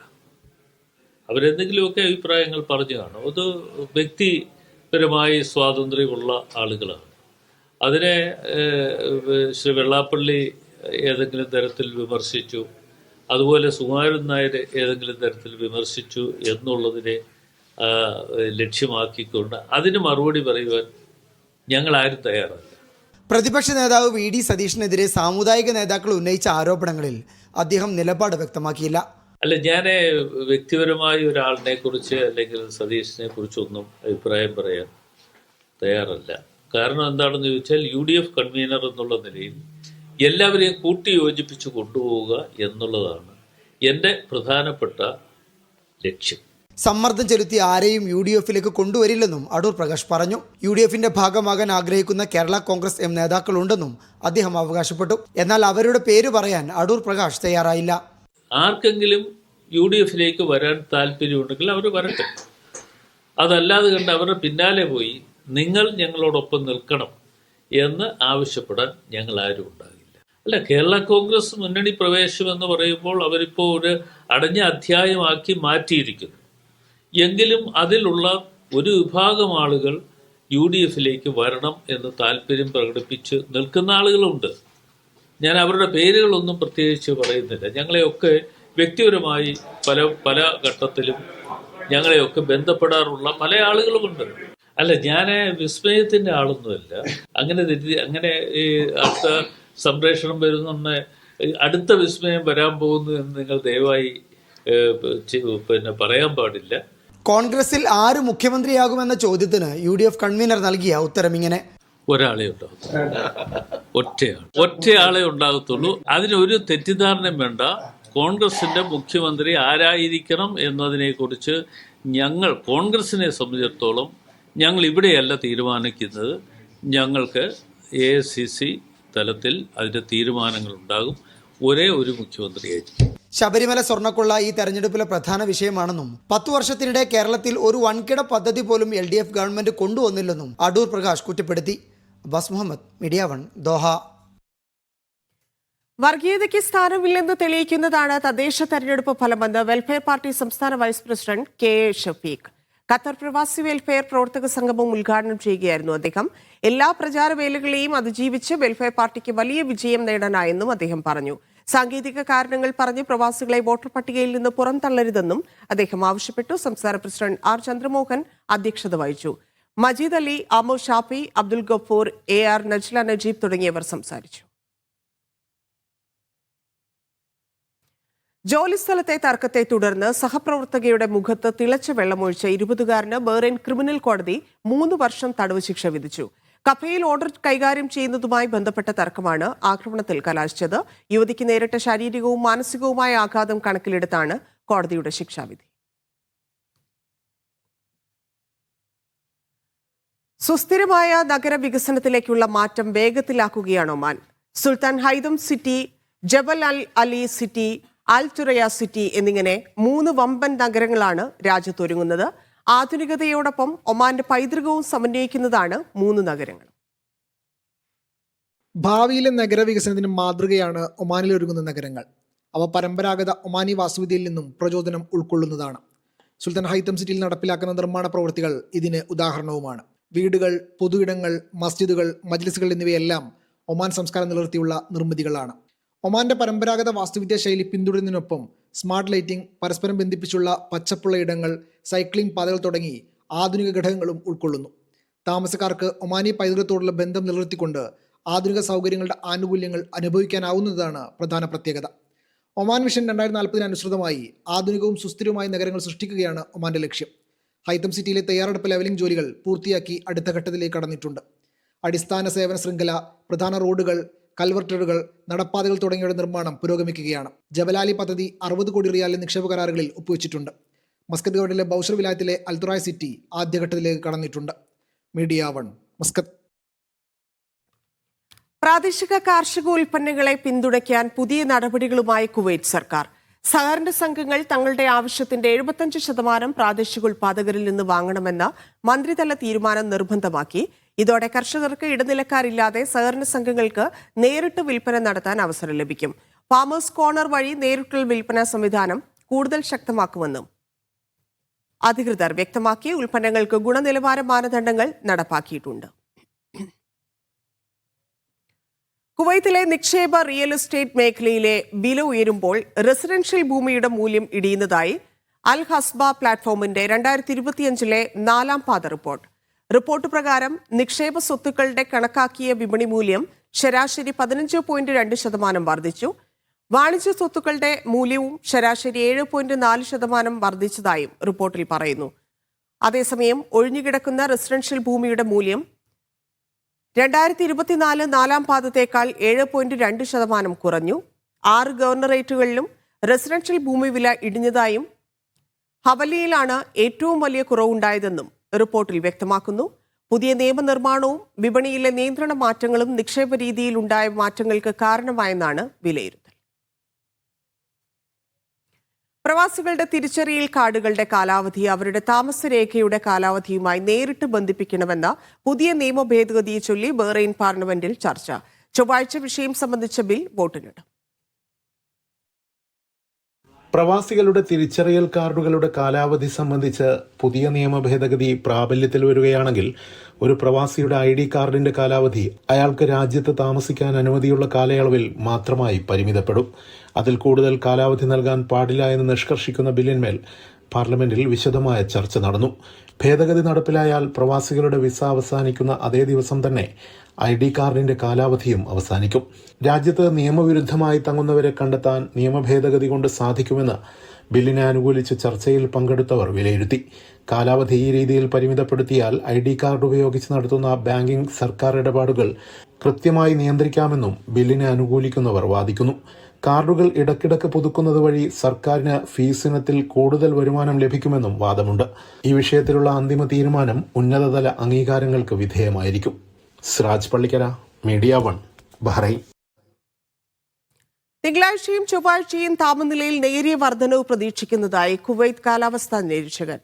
അവരെന്തെങ്കിലുമൊക്കെ അഭിപ്രായങ്ങൾ പറഞ്ഞു കാണും. അത് വ്യക്തിപരമായി സ്വാതന്ത്ര്യമുള്ള ആളുകളാണ്. അതിനെ ശ്രീ വെള്ളാപ്പള്ളി ഏതെങ്കിലും തരത്തിൽ വിമർശിച്ചു, അതുപോലെ സുകുമാരൻ നായർ ഏതെങ്കിലും തരത്തിൽ വിമർശിച്ചു എന്നുള്ളതിനെ ലക്ഷ്യമാക്കിക്കൊണ്ട് അതിന് മറുപടി പറയുവാൻ ഞങ്ങൾ ആരും തയ്യാറല്ല. പ്രതിപക്ഷ നേതാവ് VD സതീഷിനെതിരെ സാമുദായിക നേതാക്കൾ ഉന്നയിച്ച ആരോപണങ്ങളിൽ അദ്ദേഹം നിലപാട് വ്യക്തമാക്കിയില്ല. അല്ല, ഞാൻ വ്യക്തിപരമായി ഒരാളിനെ കുറിച്ച് അല്ലെങ്കിൽ സതീഷിനെ കുറിച്ചൊന്നും അഭിപ്രായം പറയാൻ തയ്യാറല്ല. കാരണം എന്താണെന്ന് ചോദിച്ചാൽ UDF കൺവീനർ എന്നുള്ള നിലയിൽ എല്ലാവരെയും കൂട്ടി യോജിപ്പിച്ച് കൊണ്ടുപോവുക എന്നുള്ളതാണ് എൻ്റെ പ്രധാനപ്പെട്ട ലക്ഷ്യം. സമ്മർദ്ദം ചെലുത്തി ആരെയും UDFിലേക്ക് കൊണ്ടുവരില്ലെന്നും അടൂർ പ്രകാശ് പറഞ്ഞു. UDFിന്റെ ഭാഗമാകാൻ ആഗ്രഹിക്കുന്ന കേരള കോൺഗ്രസ് M നേതാക്കളുണ്ടെന്നും അദ്ദേഹം അവകാശപ്പെട്ടു. എന്നാൽ അവരുടെ പേര് പറയാൻ അടൂർ പ്രകാശ് തയ്യാറായില്ല. ആർക്കെങ്കിലും UDFിലേക്ക് വരാൻ താല്പര്യമുണ്ടെങ്കിൽ അവർ വരട്ടെ. അതല്ലാതെ കണ്ട് അവരുടെ പിന്നാലെ പോയി നിങ്ങൾ ഞങ്ങളോടൊപ്പം നിൽക്കണം എന്ന് ആവശ്യപ്പെടാൻ ഞങ്ങൾ ആരും ഉണ്ടാകില്ല. അല്ല, കേരള കോൺഗ്രസ് മുന്നണി പ്രവേശം എന്ന് പറയുമ്പോൾ അവരിപ്പോൾ ഒരു അടഞ്ഞ അധ്യായമാക്കി മാറ്റിയിരിക്കുന്നു. എങ്കിലും അതിലുള്ള ഒരു വിഭാഗം ആളുകൾ UDFിലേക്ക് വരണം എന്ന് താല്പര്യം പ്രകടിപ്പിച്ച് നിൽക്കുന്ന ആളുകളുണ്ട്. ഞാൻ അവരുടെ പേരുകളൊന്നും പ്രത്യേകിച്ച് പറയുന്നില്ല. ഞങ്ങളെയൊക്കെ വ്യക്തിപരമായി പല ഘട്ടത്തിലും ഞങ്ങളെയൊക്കെ ബന്ധപ്പെടാറുള്ള പല ആളുകളുമുണ്ട്. അല്ല, ഞാൻ വിസ്മയത്തിൻ്റെ ആളൊന്നുമല്ല. അങ്ങനെ ഈ അടുത്ത സംപ്രേഷണം വരുന്ന അടുത്ത വിസ്മയം വരാൻ പോകുന്നു എന്ന് നിങ്ങൾ ദയവായി പറയാൻ പാടില്ല. കോൺഗ്രസിൽ ആര് മുഖ്യമന്ത്രിയാകുമെന്ന ചോദ്യത്തിന് UDF കൺവീനർ നൽകിയ ഉത്തരം ഇങ്ങനെ: ഒരാളെ ഒറ്റയാളെ ഉണ്ടാകത്തുള്ളൂ. അതിനൊരു തെറ്റിദ്ധാരണയും വേണ്ട. കോൺഗ്രസിന്റെ മുഖ്യമന്ത്രി ആരായിരിക്കണം എന്നതിനെക്കുറിച്ച് കോൺഗ്രസിനെ സംബന്ധിച്ചിടത്തോളം ഞങ്ങൾ ഇവിടെയല്ല തീരുമാനിക്കുന്നത്. ഞങ്ങൾക്ക് AICC തലത്തിൽ അതിൻ്റെ തീരുമാനങ്ങളുണ്ടാകും. ഒരേ ഒരു മുഖ്യമന്ത്രിയായിരിക്കും. ശബരിമല സ്വർണ്ണക്കൊള്ള ഈ തെരഞ്ഞെടുപ്പിലെ പ്രധാന വിഷയമാണെന്നും 10 വർഷത്തിനിടെ കേരളത്തിൽ ഒരു വൻകിട പദ്ധതി പോലും LDF ഗവൺമെന്റ് കൊണ്ടുവന്നില്ലെന്നും അടൂർ പ്രകാശ് കുറ്റപ്പെടുത്തി. അബ്ബാസ് മുഹമ്മദ്, മീഡിയ 1, ദോഹ. വർഗീയതയ്ക്ക് സ്ഥാനമില്ലെന്ന് തെളിയിക്കുന്നതാണ് തദ്ദേശ തെരഞ്ഞെടുപ്പ് ഫലമെന്ന് വെൽഫെയർ പാർട്ടി സംസ്ഥാന vice president KA Shafeeq. Qatar പ്രവാസി വെൽഫെയർ പ്രവർത്തക സംഗമം ഉദ്ഘാടനം ചെയ്യുകയായിരുന്നു അദ്ദേഹം. എല്ലാ പ്രചാരവേലകളെയും അതിജീവിച്ച് വെൽഫെയർ പാർട്ടിക്ക് വലിയ വിജയം നേടാനായെന്നും അദ്ദേഹം പറഞ്ഞു. സാങ്കേതിക കാരണങ്ങൾ പറഞ്ഞ് പ്രവാസികളെ വോട്ടർ പട്ടികയിൽ നിന്ന് പുറന്തള്ളരുതെന്നും അദ്ദേഹം ആവശ്യപ്പെട്ടു. സംസ്ഥാന പ്രസിഡന്റ് R ചന്ദ്രമോഹൻ അധ്യക്ഷത വഹിച്ചു. മജീദ് അലി, ആമോ ഷാഫി, അബ്ദുൽ ഗഫൂർ, AR നജ്ല നജീബ് തുടങ്ങിയവർ സംസാരിച്ചു. ജോലിസ്ഥലത്തെ തർക്കത്തെ തുടർന്ന് സഹപ്രവർത്തകയുടെ മുഖത്ത് തിളച്ച വെള്ളമൊഴിച്ച 20-കാരന് ബഹ്റൈൻ ക്രിമിനൽ കോടതി 3 വർഷം തടവ് ശിക്ഷ വിധിച്ചു. കഫേയിൽ ഓർഡർ കൈകാര്യം ചെയ്യുന്നതുമായി ബന്ധപ്പെട്ട തർക്കമാണ് ആക്രമണത്തിൽ കലാശിച്ചത്. യുവതിക്ക് നേരിട്ട ശാരീരികവും മാനസികവുമായ ആഘാതം കണക്കിലെടുത്താണ് കോടതിയുടെ ശിക്ഷാവിധി. സുസ്ഥിരമായ നഗര വികസനത്തിലേക്കുള്ള മാറ്റം വേഗത്തിലാക്കുകയാണ് ഒമാൻ. സുൽത്താൻ ഹൈതം സിറ്റി, ജബൽ അൽ അലി സിറ്റി, അൽ തുറയ സിറ്റി എന്നിങ്ങനെ 3 വമ്പൻ നഗരങ്ങളാണ് രാജ്യത്തൊരുങ്ങുന്നത്. ആധുനികതയോടൊപ്പം ഒമാന്റെ പൈതൃകവും സമന്വയിക്കുന്നതാണ് 3 നഗരങ്ങൾ. ഭാവിയിലെ നഗരവികസനത്തിന് മാതൃകയാണ് ഒമാനിൽ ഒരുങ്ങുന്ന നഗരങ്ങൾ. അവ പരമ്പരാഗത ഒമാനി വാസ്തുവിദ്യയിൽ നിന്നും പ്രചോദനം ഉൾക്കൊള്ളുന്നതാണ്. സുൽത്താൻ ഹൈതം സിറ്റിയിൽ നടപ്പിലാക്കുന്ന നിർമ്മാണ പ്രവൃത്തികൾ ഇതിന് ഉദാഹരണവുമാണ്. വീടുകൾ, പൊതു ഇടങ്ങൾ, മസ്ജിദുകൾ, മജ്ലിസുകൾ എന്നിവയെല്ലാം ഒമാൻ സംസ്കാരം നിലനിർത്തിയുള്ള നിർമ്മിതികളാണ്. ഒമാന്റെ പരമ്പരാഗത വാസ്തുവിദ്യാ ശൈലി പിന്തുടരുന്നതിനൊപ്പം സ്മാർട്ട് ലൈറ്റിംഗ്, പരസ്പരം ബന്ധിപ്പിച്ചുള്ള പച്ചപ്പുള്ള ഇടങ്ങൾ, സൈക്ലിംഗ് പാതകൾ തുടങ്ങി ആധുനിക ഘടകങ്ങളും ഉൾക്കൊള്ളുന്നു. താമസക്കാർക്ക് ഒമാനി പൈതൃകത്തോടുള്ള ബന്ധം നിലനിർത്തിക്കൊണ്ട് ആധുനിക സൗകര്യങ്ങളുടെ ആനുകൂല്യങ്ങൾ അനുഭവിക്കാനാവുന്നതാണ് പ്രധാന പ്രത്യേകത. ഒമാൻ വിഷൻ 2040 അനുസൃതമായി ആധുനികവും സുസ്ഥിരവുമായ നഗരങ്ങൾ സൃഷ്ടിക്കുകയാണ് ഒമാന്റെ ലക്ഷ്യം. ഹൈതം സിറ്റിയിലെ തയ്യാറെടുപ്പ് ലെവലിംഗ് ജോലികൾ പൂർത്തിയാക്കി അടുത്ത ഘട്ടത്തിലേക്ക് കടന്നിട്ടുണ്ട്. അടിസ്ഥാന സേവന ശൃംഖല, പ്രധാന റോഡുകൾ, കൽവർട്ടറുകൾ, നടപ്പാതകൾ തുടങ്ങിയവയുടെ നിർമ്മാണം പുരോഗമിക്കുകയാണ്. ജബലാലി പദ്ധതി 60 കോടി റിയാലിന്റെ നിക്ഷേപ കരാറുകളിൽ ഒപ്പുവെച്ചിട്ടുണ്ട്. മസ്കത്ത് ഗവൺമെന്റിലെ ബൗഷർ വിലായത്തിലെ അൽതുറായ് സിറ്റി ആദ്യഘട്ടത്തിലേക്ക് കടന്നിട്ടുണ്ട്. Media 1, Muscat. പ്രാദേശിക കാർഷിക ഉൽപ്പന്നങ്ങളെ പിന്തുണയ്ക്കാൻ പുതിയ നടപടികളുമായി കുവൈറ്റ് സർക്കാർ. സഹകരണ സംഘങ്ങൾ തങ്ങളുടെ ആവശ്യത്തിന്റെ 75% പ്രാദേശിക ഉൽപ്പാദകരിൽ നിന്ന് വാങ്ങണമെന്ന മന്ത്രിതല തീരുമാനം നിർബന്ധമാക്കി. ഇതോടെ കർഷകർക്ക് ഇടനിലക്കാരില്ലാതെ സഹകരണ സംഘങ്ങൾക്ക് നേരിട്ട് വിൽപ്പന നടത്താൻ അവസരം ലഭിക്കും. ഫാമേഴ്സ് കോർണർ വഴി നേരിട്ടുള്ള വിൽപ്പന സംവിധാനം കൂടുതൽ ശക്തമാക്കുമെന്നും അധികൃതർ വ്യക്തമാക്കി. ഉൽപ്പന്നങ്ങൾക്ക് ഗുണനിലവാര മാനദണ്ഡങ്ങൾ നടപ്പാക്കിയിട്ടുണ്ട്. കുവൈത്തിലെ നിക്ഷേപ റിയൽ എസ്റ്റേറ്റ് മേഖലയിലെ വില ഉയരുമ്പോൾ റെസിഡൻഷ്യൽ ഭൂമിയുടെ മൂല്യം ഇടിയുന്നതായി അൽ ഹസ്ബ പ്ലാറ്റ്ഫോമിന്റെ 2025 4ാം പാദ റിപ്പോർട്ട്. റിപ്പോർട്ട് പ്രകാരം നിക്ഷേപ സ്വത്തുക്കളുടെ കണക്കാക്കിയ വിപണി മൂല്യം ശരാശരി 15.2% വർദ്ധിച്ചു. വാണിജ്യ സ്വത്തുക്കളുടെ മൂല്യവും ശരാശരി 7.4% വർദ്ധിച്ചതായും റിപ്പോർട്ടിൽ പറയുന്നു. അതേസമയം ഒഴിഞ്ഞുകിടക്കുന്ന റെസിഡൻഷ്യൽ ഭൂമിയുടെ മൂല്യം 2024 4ാം പാദത്തേക്കാൾ 7.2% കുറഞ്ഞു. 6 ഗവർണറേറ്റുകളിലും റെസിഡൻഷ്യൽ ഭൂമി വില ഇടിഞ്ഞതായും ഹവലിയിലാണ് ഏറ്റവും വലിയ കുറവുണ്ടായതെന്നും റിപ്പോർട്ടിൽ വ്യക്തമാക്കുന്നു. പുതിയ നിയമനിർമ്മാണവും വിപണിയിലെ നിയന്ത്രണ മാറ്റങ്ങളും നിക്ഷേപ രീതിയിൽ ഉണ്ടായ മാറ്റങ്ങൾക്ക് കാരണമായെന്നാണ് വിലയിരുത്തൽ. പ്രവാസികളുടെ തിരിച്ചറിയൽ കാർഡുകളുടെ കാലാവധി അവരുടെ താമസരേഖയുടെ കാലാവധിയുമായി നേരിട്ട് ബന്ധിപ്പിക്കണമെന്ന പുതിയ നിയമ ഭേദഗതിയെ ചൊല്ലി ബഹ്റൈൻ പാർലമെന്റിൽ ചർച്ച. ചൊവ്വാഴ്ച വിഷയം സംബന്ധിച്ച ബിൽ വോട്ടിനിടും. പ്രവാസികളുടെ തിരിച്ചറിയൽ കാർഡുകളുടെ കാലാവധി സംബന്ധിച്ച് പുതിയ നിയമ ഭേദഗതി പ്രാബല്യത്തിൽ വരികയാണെങ്കിൽ ഒരു പ്രവാസിയുടെ ID കാർഡിന്റെ കാലാവധി അയാൾക്ക് രാജ്യത്ത് താമസിക്കാൻ അനുമതിയുള്ള കാലയളവിൽ മാത്രമായി പരിമിതപ്പെടും. അതിൽ കൂടുതൽ കാലാവധി നൽകാൻ പാടില്ല എന്ന് നിഷ്കർഷിക്കുന്ന ബില്ലിന്മേൽ പാർലമെന്റിൽ വിശദമായ ചർച്ച നടന്നു. ഭേദഗതി നടപ്പിലായാൽ പ്രവാസികളുടെ വിസ അവസാനിക്കുന്ന അതേ ദിവസം തന്നെ ID കാർഡിന്റെ കാലാവധിയും അവസാനിക്കും. രാജ്യത്ത് നിയമവിരുദ്ധമായി തങ്ങുന്നവരെ കണ്ടെത്താൻ നിയമ ഭേദഗതി കൊണ്ട് സാധിക്കുമെന്ന് ബില്ലിനെ അനുകൂലിച്ച് ചർച്ചയിൽ പങ്കെടുത്തവർ വിലയിരുത്തി. കാലാവധി ഈ രീതിയിൽ പരിമിതപ്പെടുത്തിയാൽ ID കാർഡ് ഉപയോഗിച്ച് നടത്തുന്ന ബാങ്കിംഗ്, സർക്കാർ ഇടപാടുകൾ കൃത്യമായി നിയന്ത്രിക്കാമെന്നും ബില്ലിനെ അനുകൂലിക്കുന്നവർ വാദിക്കുന്നു. കാർഡുകൾ ഇടയ്ക്കിടയ്ക്ക് പുതുക്കുന്നത് വഴി സർക്കാരിന് ഫീസ് ഇനത്തിൽ കൂടുതൽ വരുമാനം ലഭിക്കുമെന്നും വാദമുണ്ട്. ഈ വിഷയത്തിലുള്ള അന്തിമ തീരുമാനം ഉന്നതതല അംഗീകാരങ്ങൾക്ക് വിധേയമായിരിക്കും. Siraj Pallikkara, media 1, Bahrain. തിങ്കളാഴ്ചയും ചൊവ്വാഴ്ചയും താപനിലയിൽ നേരിയ വർധനവ് പ്രതീക്ഷിക്കുന്നതായി കുവൈത്ത് കാലാവസ്ഥാ നിരീക്ഷകൻ.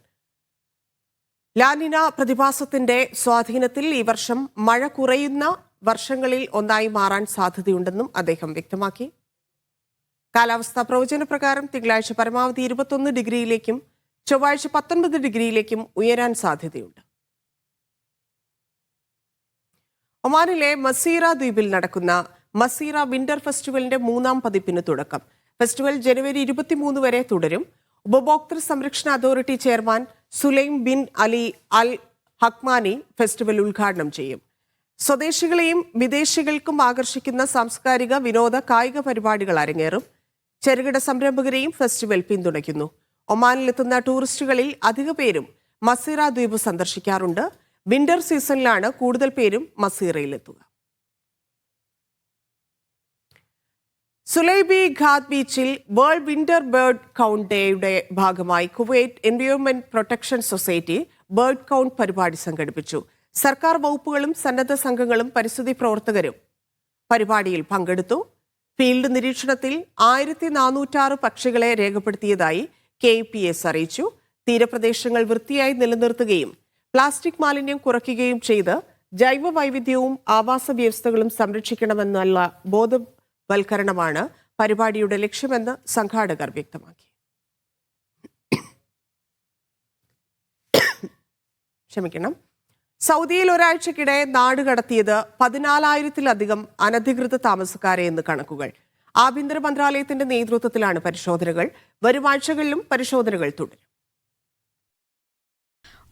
ലാനിന പ്രതിഭാസത്തിന്റെ സ്വാധീനത്തിൽ ഈ വർഷം മഴ കുറയുന്ന വർഷങ്ങളിൽ ഒന്നായി മാറാൻ സാധ്യതയുണ്ടെന്നും അദ്ദേഹം വ്യക്തമാക്കി. കാലാവസ്ഥാ പ്രവചന പ്രകാരം തിങ്കളാഴ്ച പരമാവധി 21 ഡിഗ്രിയിലേക്കും ചൊവ്വാഴ്ച 19 ഡിഗ്രിയിലേക്കും ഉയരാൻ സാധ്യതയുണ്ട്. ഒമാനിലെ മസീറ ദ്വീപിൽ നടക്കുന്ന മസീറ വിന്റർ ഫെസ്റ്റിവലിന്റെ 3ാം പതിപ്പിന് തുടക്കം. ഫെസ്റ്റിവൽ ജനുവരി 23 വരെ തുടരും. ഉപഭോക്തൃ സംരക്ഷണ authority chairman Sulaim bin Ali al Hakmani festival ഉദ്ഘാടനം ചെയ്യും. സ്വദേശികളെയും വിദേശികൾക്കും ആകർഷിക്കുന്ന സാംസ്കാരിക, വിനോദ, കായിക പരിപാടികൾ അരങ്ങേറും. ചെറുകിട സംരംഭകരെയും ഫെസ്റ്റിവൽ പിന്തുണയ്ക്കുന്നു. ഒമാനിലെത്തുന്ന ടൂറിസ്റ്റുകളിൽ അധിക പേരും മസീറ ദ്വീപ് സന്ദർശിക്കാറുണ്ട്. വിന്റർ സീസണിലാണ് കൂടുതൽ പേരും മസീറയിലെത്തുക. സുലൈബി ഘാത്ത് ബീച്ചിൽ വേൾഡ് വിന്റർ ബേർഡ് കൗണ്ട് ഡേയുടെ ഭാഗമായി Kuwait environment protection society bird count പരിപാടി സംഘടിപ്പിച്ചു. സർക്കാർ വകുപ്പുകളും സന്നദ്ധ സംഘങ്ങളും പരിസ്ഥിതി പ്രവർത്തകരും പരിപാടിയിൽ പങ്കെടുത്തു. ഫീൽഡ് നിരീക്ഷണത്തിൽ 1406 പക്ഷികളെ രേഖപ്പെടുത്തിയതായി KEPS അറിയിച്ചു. തീരപ്രദേശങ്ങൾ വൃത്തിയായി നിലനിർത്തുകയും പ്ലാസ്റ്റിക് മാലിന്യം കുറയ്ക്കുകയും ചെയ്ത് ജൈവ വൈവിധ്യവും ആവാസ വ്യവസ്ഥകളും സംരക്ഷിക്കണമെന്നുള്ള ബോധവൽക്കരണമാണ് പരിപാടിയുടെ ലക്ഷ്യമെന്ന് സംഘാടകർ വ്യക്തമാക്കി. സൗദിയിൽ ഒരാഴ്ചക്കിടെ നാട് കടത്തിയത് 14,000-ലധികം അനധികൃത താമസക്കാരെ എന്ന് കണക്കുകൾ. ആഭ്യന്തര മന്ത്രാലയത്തിന്റെ നേതൃത്വത്തിലാണ് പരിശോധനകൾ. വരും ആഴ്ചകളിലും പരിശോധനകൾ തുടരും.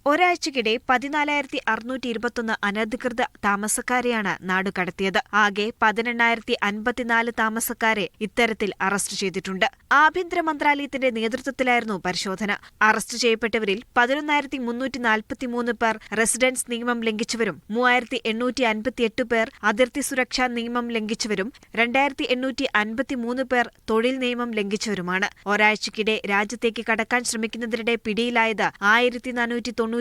ഒരാഴ്ചക്കിടെ 14,621 അനധികൃത താമസക്കാരെയാണ് നാടുകടത്തിയത്. ആകെ 18,054 താമസക്കാരെ ഇത്തരത്തിൽ അറസ്റ്റ് ചെയ്തിട്ടുണ്ട്. ആഭ്യന്തര മന്ത്രാലയത്തിന്റെ നേതൃത്വത്തിലായിരുന്നു പരിശോധന. അറസ്റ്റ് ചെയ്യപ്പെട്ടവരിൽ 11,343 പേർ റെസിഡൻസ് നിയമം ലംഘിച്ചവരും 3,858 പേർ അതിർത്തി സുരക്ഷാ നിയമം ലംഘിച്ചവരും 2,853 പേർ തൊഴിൽ നിയമം ലംഘിച്ചവരുമാണ്. ഒരാഴ്ചക്കിടെ രാജ്യത്തേക്ക് കടക്കാൻ ശ്രമിക്കുന്നതിനിടെ പിടിയിലായത് 1,491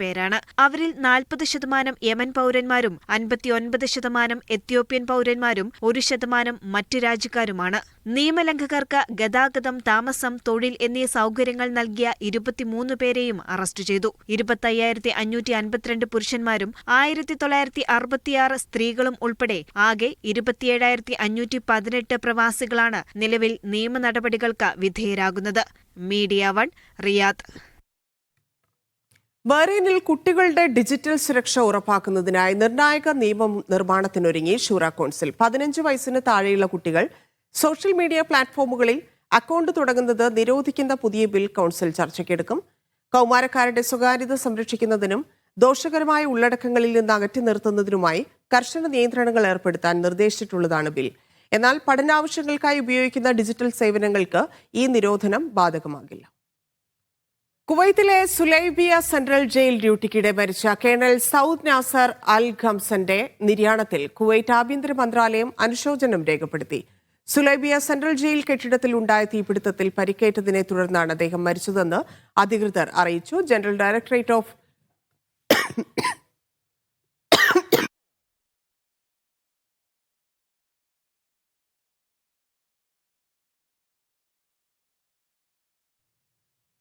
പേരാണ്. അവരിൽ 40% യമൻ പൗരന്മാരും 59% എത്യോപ്യൻ പൗരന്മാരും 1% മറ്റു രാജ്യക്കാരുമാണ്. നിയമലംഘകർക്ക് ഗതാഗതം, താമസം, തൊഴിൽ എന്നീ സൗകര്യങ്ങൾ നൽകിയ 23 പേരെയും അറസ്റ്റ് ചെയ്തു. 25,552 പുരുഷന്മാരും 1,966 സ്ത്രീകളും ഉൾപ്പെടെ ആകെ 27,518 പ്രവാസികളാണ് നിലവിൽ നിയമ നടപടികൾക്ക് വിധേയരാകുന്നത്. Media 1 Riyadh. ബഹ്റൈനിൽ കുട്ടികളുടെ ഡിജിറ്റൽ സുരക്ഷ ഉറപ്പാക്കുന്നതിനായി നിർണായക നിയമം നിർമ്മാണത്തിനൊരുങ്ങി ഷൂറ കൗൺസിൽ. 15 വയസ്സിന് താഴെയുള്ള കുട്ടികൾ സോഷ്യൽ മീഡിയ പ്ലാറ്റ്ഫോമുകളിൽ അക്കൗണ്ട് തുടങ്ങുന്നത് നിരോധിക്കുന്ന പുതിയ ബിൽ കൗൺസിൽ ചർച്ചയ്ക്കെടുക്കും. കൗമാരക്കാരുടെ സ്വകാര്യത സംരക്ഷിക്കുന്നതിനും ദോഷകരമായ ഉള്ളടക്കങ്ങളിൽ നിന്ന് അകറ്റി നിർത്തുന്നതിനുമായി കർശന നിയന്ത്രണങ്ങൾ ഏർപ്പെടുത്താൻ നിർദ്ദേശിച്ചിട്ടുള്ളതാണ് ബിൽ. എന്നാൽ പഠനാവശ്യങ്ങൾക്കായി ഉപയോഗിക്കുന്ന ഡിജിറ്റൽ സേവനങ്ങൾക്ക് ഈ നിരോധനം ബാധകമാകില്ല. കുവൈത്തിലെ സുലൈബിയ സെൻട്രൽ ജയിൽ ഡ്യൂട്ടിക്കിടെ മരിച്ച കേണൽ സൗദ് നാസർ അൽ ഖംസന്റെ നിര്യാണത്തിൽ കുവൈറ്റ് ആഭ്യന്തര മന്ത്രാലയം അനുശോചനം രേഖപ്പെടുത്തി. സുലൈബിയ സെൻട്രൽ ജയിൽ കെട്ടിടത്തിൽ ഉണ്ടായ തീപിടുത്തത്തിൽ പരിക്കേറ്റതിനെ തുടർന്നാണ് അദ്ദേഹം മരിച്ചതെന്ന് അധികൃതർ അറിയിച്ചു. General directorate of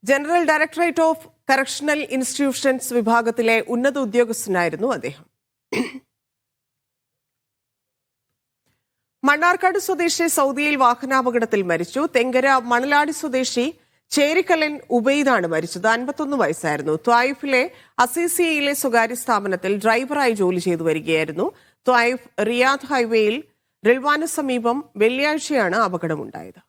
general directorate of correctional institutions വിഭാഗത്തിലെ ഉന്നത ഉദ്യോഗസ്ഥനായിരുന്നു അദ്ദേഹം. മണ്ണാർക്കാട് സ്വദേശി സൗദിയിൽ വാഹനാപകടത്തിൽ മരിച്ചു. തെങ്കര മണലാടി സ്വദേശി ചേരിക്കല്ലൻ ഉബൈദാണ് മരിച്ചത്. 51 വയസ്സായിരുന്നു. ത്വായിഫിലെ അസീസിയയിലെ സ്വകാര്യ സ്ഥാപനത്തിൽ ഡ്രൈവറായി ജോലി ചെയ്തു വരികയായിരുന്നു. ത്വായിഫ് റിയാദ് ഹൈവേയിൽ റിൽവാന് സമീപം വെള്ളിയാഴ്ചയാണ് അപകടമുണ്ടായത്.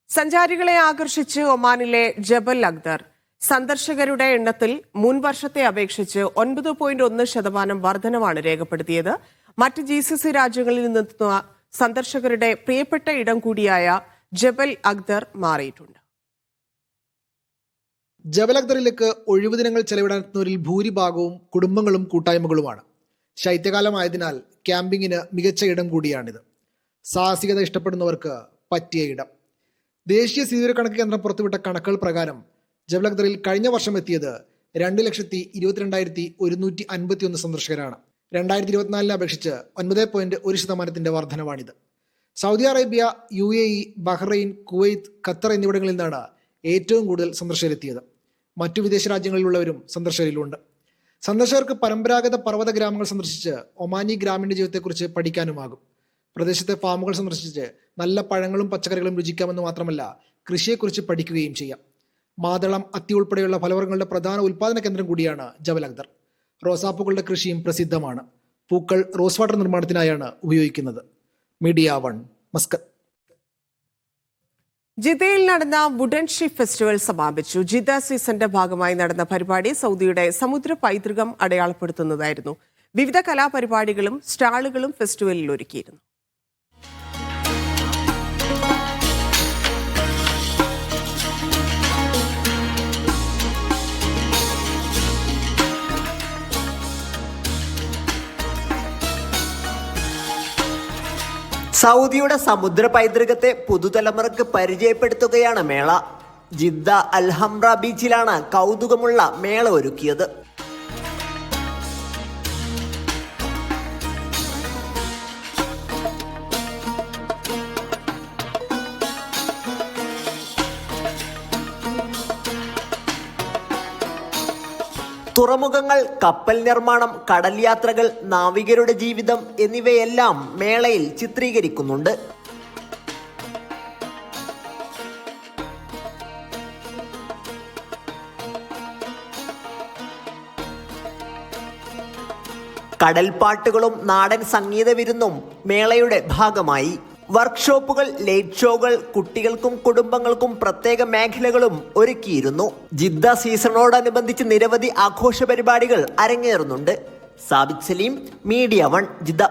സഞ്ചാരികളെ ആകർഷിച്ച് ഒമാനിലെ ജബൽ അഖ്ദർ. സന്ദർശകരുടെ എണ്ണത്തിൽ മുൻ വർഷത്തെ അപേക്ഷിച്ച് 9.1% വർധനവാണ് രേഖപ്പെടുത്തിയത്. മറ്റ് GCC രാജ്യങ്ങളിൽ നിന്നെത്തുന്ന സന്ദർശകരുടെ പ്രിയപ്പെട്ട ഇടം കൂടിയായ ജബൽ അഖ്ദർ മാറിയിട്ടുണ്ട്. ജബൽ അഖ്ദറിലേക്ക് ഒഴിവു ദിനങ്ങൾ ചെലവിടാനെത്തുന്നവരിൽ ഭൂരിഭാഗവും കുടുംബങ്ങളും കൂട്ടായ്മകളുമാണ്. ശൈത്യകാലമായതിനാൽ ക്യാമ്പിങ്ങിന് മികച്ച ഇടം കൂടിയാണിത്. സാഹസികത ഇഷ്ടപ്പെടുന്നവർക്ക് പറ്റിയ ഇടം. ദേശീയ സ്ഥിതിവിവരക്കണക്ക് കേന്ദ്രം പുറത്തുവിട്ട കണക്കുകൾ പ്രകാരം ജബൽ അഖ്ദറിൽ കഴിഞ്ഞ വർഷം എത്തിയത് 2,22,151 സന്ദർശകരാണ്. 2024 അപേക്ഷിച്ച് 9.1% വർധനവാണിത്. Saudi Arabia, UAE, Bahrain, Kuwait, Qatar എന്നിവിടങ്ങളിൽ നിന്നാണ് ഏറ്റവും കൂടുതൽ സന്ദർശകരെത്തിയത്. മറ്റു വിദേശ രാജ്യങ്ങളിലുള്ളവരും സന്ദർശകരിലുണ്ട്. സന്ദർശകർക്ക് പരമ്പരാഗത പർവ്വത ഗ്രാമങ്ങൾ സന്ദർശിച്ച് ഒമാനി ഗ്രാമീണ ജീവിതത്തെക്കുറിച്ച് പഠിക്കാനുമാകും. പ്രദേശത്തെ ഫാമുകൾ സന്ദർശിച്ച് നല്ല പഴങ്ങളും പച്ചക്കറികളും രുചിക്കാമെന്ന് മാത്രമല്ല കൃഷിയെക്കുറിച്ച് പഠിക്കുകയും ചെയ്യാം. മാതളം, അത്തി ഉൾപ്പെടെയുള്ള ഫലവർഗ്ഗങ്ങളുടെ പ്രധാന ഉൽപ്പാദന കേന്ദ്രം കൂടിയാണ് ജബൽ അഖ്ദർ. റോസാപ്പൂക്കളുടെ കൃഷിയും പ്രസിദ്ധമാണ്. പൂക്കൾ റോസ് വാട്ടർ നിർമ്മാണത്തിനായാണ് ഉപയോഗിക്കുന്നത്. Media 1 Muscat. ജിദ്ദയിൽ നടന്ന വുഡൻ ഷിപ്പ് ഫെസ്റ്റിവൽ സമാപിച്ചു. ജിദ്ദ സീസണിന്റെ ഭാഗമായി നടന്ന പരിപാടി സൗദിയുടെ സമുദ്ര പൈതൃകം അടയാളപ്പെടുത്തുന്നതായിരുന്നു. വിവിധ കലാപരിപാടികളും സ്റ്റാളുകളും ഫെസ്റ്റിവലിൽ ഒരുക്കിയിരുന്നു. സൗദിയുടെ സമുദ്ര പൈതൃകത്തെ പുതുതലമുറക്ക് പരിചയപ്പെടുത്തുകയാണ് മേള. ജിദ്ദ അൽഹംറ ബീച്ചിലാണ് കൗതുകമുള്ള മേള ഒരുക്കിയത്. തുറമുഖങ്ങൾ, കപ്പൽ നിർമ്മാണം, കടൽ യാത്രകൾ, നാവികരുടെ ജീവിതം എന്നിവയെല്ലാം മേളയിൽ ചിത്രീകരിക്കുന്നുണ്ട്. കടൽപ്പാട്ടുകളും നാടൻ സംഗീത വിരുന്നും മേളയുടെ ഭാഗമായി. വർക്ക്ഷോപ്പുകൾ, ലൈറ്റ് ഷോകൾ, കുട്ടികൾക്കും കുടുംബങ്ങൾക്കും പ്രത്യേക മേഖലകളും ഒരുക്കിയിരുന്നു. ജിദ്ദ സീസണോടനുബന്ധിച്ച് നിരവധി ആഘോഷ പരിപാടികൾ അരങ്ങേറുന്നുണ്ട്. Sabith Saleem, media 1, Jeddah.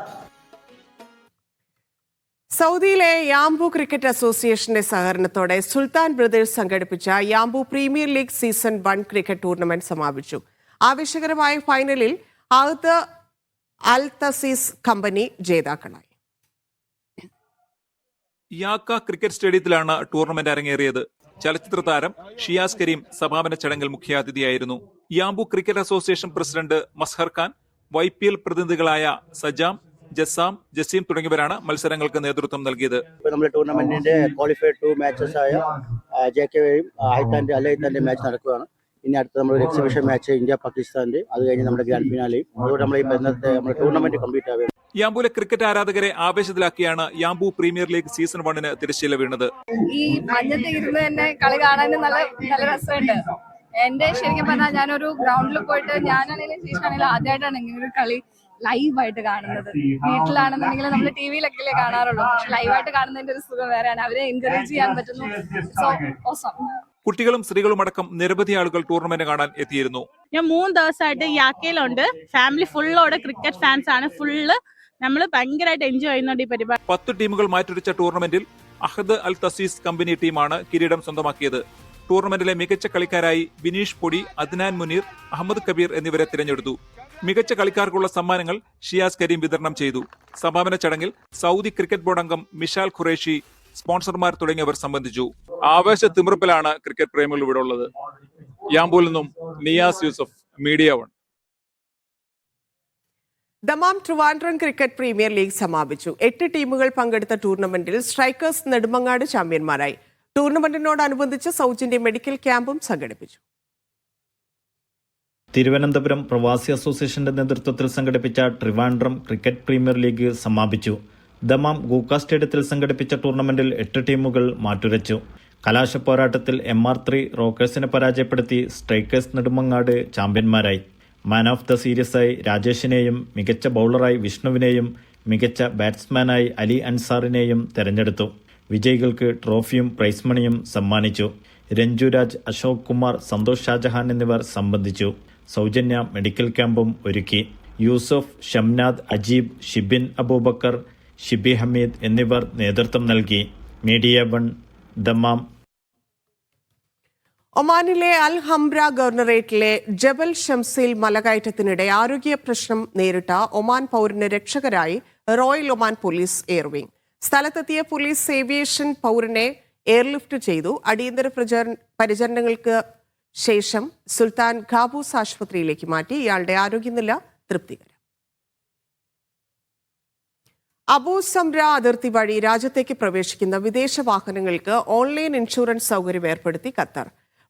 സൗദിയിലെ യാംബു ക്രിക്കറ്റ് അസോസിയേഷന്റെ സഹകരണത്തോടെ സുൽത്താൻ ബ്രദേഴ്സ് സംഘടിപ്പിച്ച Yanbu premier league season 1 cricket tournament സമാപിച്ചു. ആവേശകരമായ ഫൈനലിൽ ആഹത്ത് അൽ തസീസ് കമ്പനി ജേതാക്കളായി. യാക്ക ക്രിക്കറ്റ് സ്റ്റേഡിയത്തിലാണ് ടൂർണമെന്റ് അരങ്ങേറിയത്. ചലച്ചിത്ര താരം ഷിയാസ് കരീം സമാപന ചടങ്ങിൽ മുഖ്യാതിഥിയായിരുന്നു. Yanbu cricket association president Mazhar Khan, YPL പ്രതിനിധികളായ സജാം, ജസാം, ജസീം തുടങ്ങിയവരാണ് മത്സരങ്ങൾക്ക് നേതൃത്വം നൽകിയത്. നമ്മുടെ ടൂർണമെന്റിന്റെ ക്വാളിഫൈഡ് 2 മാച്ചസ് ആയ JKയും അലൈത്താന്റെ മാച്ച് നടക്കുകയാണ്. ഇനി അടുത്ത നമ്മുടെ എക്സിബിഷൻ മാച്ച് ഇന്ത്യ പാകിസ്ഥാന്റെ, അത് കഴിഞ്ഞ് നമ്മുടെ ഗ്രാൻഡ് ഫിനാലെയും. അതുകൊണ്ട് നമ്മൾ ഇന്നത്തെ നമ്മുടെ ടൂർണമെന്റ് കംപ്ലീറ്റ് ആവുകയാണ്. യാംബുവിലെ ക്രിക്കറ്റ് ആരാധകരെ ആവേശത്തിലാക്കിയാണ് യാംബു പ്രീമിയർ ലീഗ് സീസൺ 1 തിരശ്ശീല വീണത്. ഈ മഞ്ഞത്ത് ഇരുന്ന് തന്നെ കളി കാണാനും നല്ല രസമുണ്ട്. എന്റെ ശരിക്കും പറഞ്ഞാൽ ഞാനൊരു ഗ്രൗണ്ടിൽ പോയിട്ട് ഞാനാണെങ്കിലും ചേച്ചിയാണെങ്കിലും ആദ്യമായിട്ടാണ് ഇങ്ങനെ ഒരു കളി ലൈവായിട്ട് കാണുന്നത്. വീട്ടിലാണെന്നുണ്ടെങ്കിൽ നമ്മൾ TV-ലൊക്കെ കാണാറുള്ളൂ. പക്ഷെ ലൈവായിട്ട് കാണുന്നതിന്റെ ഒരു സുഖം വേറെയാണ്. അവരെ എൻകറേജ് ചെയ്യാൻ പറ്റുന്നു. So awesome. കുട്ടികളും സ്ത്രീകളും അടക്കം നിരവധി ആളുകൾ ടൂർണമെന്റ് കാണാൻ എത്തിയിരുന്നു. ഞാൻ 3 ദിവസമായിട്ട് യാക്കയിലുണ്ട്. ഫാമിലി ഫുള്ളോടെ ക്രിക്കറ്റ് ഫാൻസ് ആണ്. ഫുള്ള് നമ്മൾ ഭയങ്കരമായിട്ട് എൻജോയ് ചെയ്യുന്നുണ്ട് ഈ പരിപാടി. 10 ടീമുകൾ മാറ്റുരച്ച ടൂർണമെന്റിൽ അഹദ് അൽ തസീസ് കമ്പനി ടീമാണ് കിരീടം സ്വന്തമാക്കിയത്. ടൂർണമെന്റിലെ മികച്ച കളിക്കാരായി ബിനീഷ് പൊടി, അദ്നാൻ മുനീർ, അഹമ്മദ് കബീർ എന്നിവരെ തിരഞ്ഞെടുത്തു. മികച്ച കളിക്കാർക്കുള്ള സമ്മാനങ്ങൾ ഷിയാസ് കരീം വിതരണം ചെയ്തു. സമാപന ചടങ്ങിൽ സൗദി ക്രിക്കറ്റ് ബോർഡ് അംഗം മിഷാൽ ഖുറേഷി, സ്പോൺസർമാർ തുടങ്ങിയവർ സംബന്ധിച്ചു. ആവേശ തിമിർപ്പിലാണ് ക്രിക്കറ്റ് പ്രേമികൾ ഇവിടെ ഉള്ളത്. യാംബുവിൽ നിന്നും Niyas Yusuf, media 1. Dammam Trivandrum cricket premier league സമാപിച്ചു. 8 ടീമുകൾ പങ്കെടുത്ത ടൂർണമെന്റിൽ സ്ട്രൈക്കേഴ്സ് നെടുമങ്ങാട് ചാമ്പ്യന്മാരായി. ടൂർണമെന്റിനോടനുബന്ധിച്ച് സൗജന്യ മെഡിക്കൽ ക്യാമ്പും സംഘടിപ്പിച്ചു. തിരുവനന്തപുരം പ്രവാസി അസോസിയേഷന്റെ നേതൃത്വത്തിൽ സംഘടിപ്പിച്ച ട്രിവാൻഡ്രം ക്രിക്കറ്റ് പ്രീമിയർ ലീഗ് സമാപിച്ചു. ദമാം ഗൂക്ക സ്റ്റേഡിയത്തിൽ സംഘടിപ്പിച്ച ടൂർണമെന്റിൽ 8 ടീമുകൾ മാറ്റുരച്ചു. കലാശ പോരാട്ടത്തിൽ MR3 റോക്കേഴ്സിനെ പരാജയപ്പെടുത്തി സ്ട്രൈക്കേഴ്സ് നെടുമങ്ങാട് ചാമ്പ്യന്മാരായി. മാൻ ഓഫ് ദ സീരീസായി രാജേഷിനെയും മികച്ച ബൌളറായി വിഷ്ണുവിനെയും മികച്ച ബാറ്റ്സ്മാനായി അലി അൻസാറിനെയും തെരഞ്ഞെടുത്തു. വിജയികൾക്ക് ട്രോഫിയും പ്രൈസ് മണിയും സമ്മാനിച്ചു. രഞ്ജുരാജ്, അശോക് കുമാർ, സന്തോഷ് ഷാജഹാൻ എന്നിവർ സംബന്ധിച്ചു. സൗജന്യ മെഡിക്കൽ ക്യാമ്പും ഒരുക്കി. യൂസഫ്, ഷംനാദ്, അജീബ്, ഷിബിൻ അബൂബക്കർ, ഷിബി ഹമീദ് എന്നിവർ നേതൃത്വം നൽകി. Media 1, Dammam. ഒമാനിലെ അൽ ഹംറ ഗവർണറേറ്റിലെ ജബൽ ഷംസിൽ മലകയറ്റത്തിനിടെ ആരോഗ്യ പ്രശ്നം നേരിട്ട ഒമാൻ പൗരന് രക്ഷകരായി റോയൽ ഒമാൻ പോലീസ് എയർവിംഗ്. സ്ഥലത്തെത്തിയ പോലീസ് ഏവിയേഷൻ പൗരനെ എയർലിഫ്റ്റ് ചെയ്തു. അടിയന്തര പരിചരണങ്ങൾക്ക് ശേഷം സുൽത്താൻ ഖാബൂസ് ആശുപത്രിയിലേക്ക് മാറ്റി. ഇയാളുടെ ആരോഗ്യനില തൃപ്തികരം. അബു സംര അതിർത്തി വഴി രാജ്യത്തേക്ക് പ്രവേശിക്കുന്ന വിദേശ വാഹനങ്ങൾക്ക് ഓൺലൈൻ ഇൻഷുറൻസ് സൗകര്യം ഏർപ്പെടുത്തി ഖത്തർ.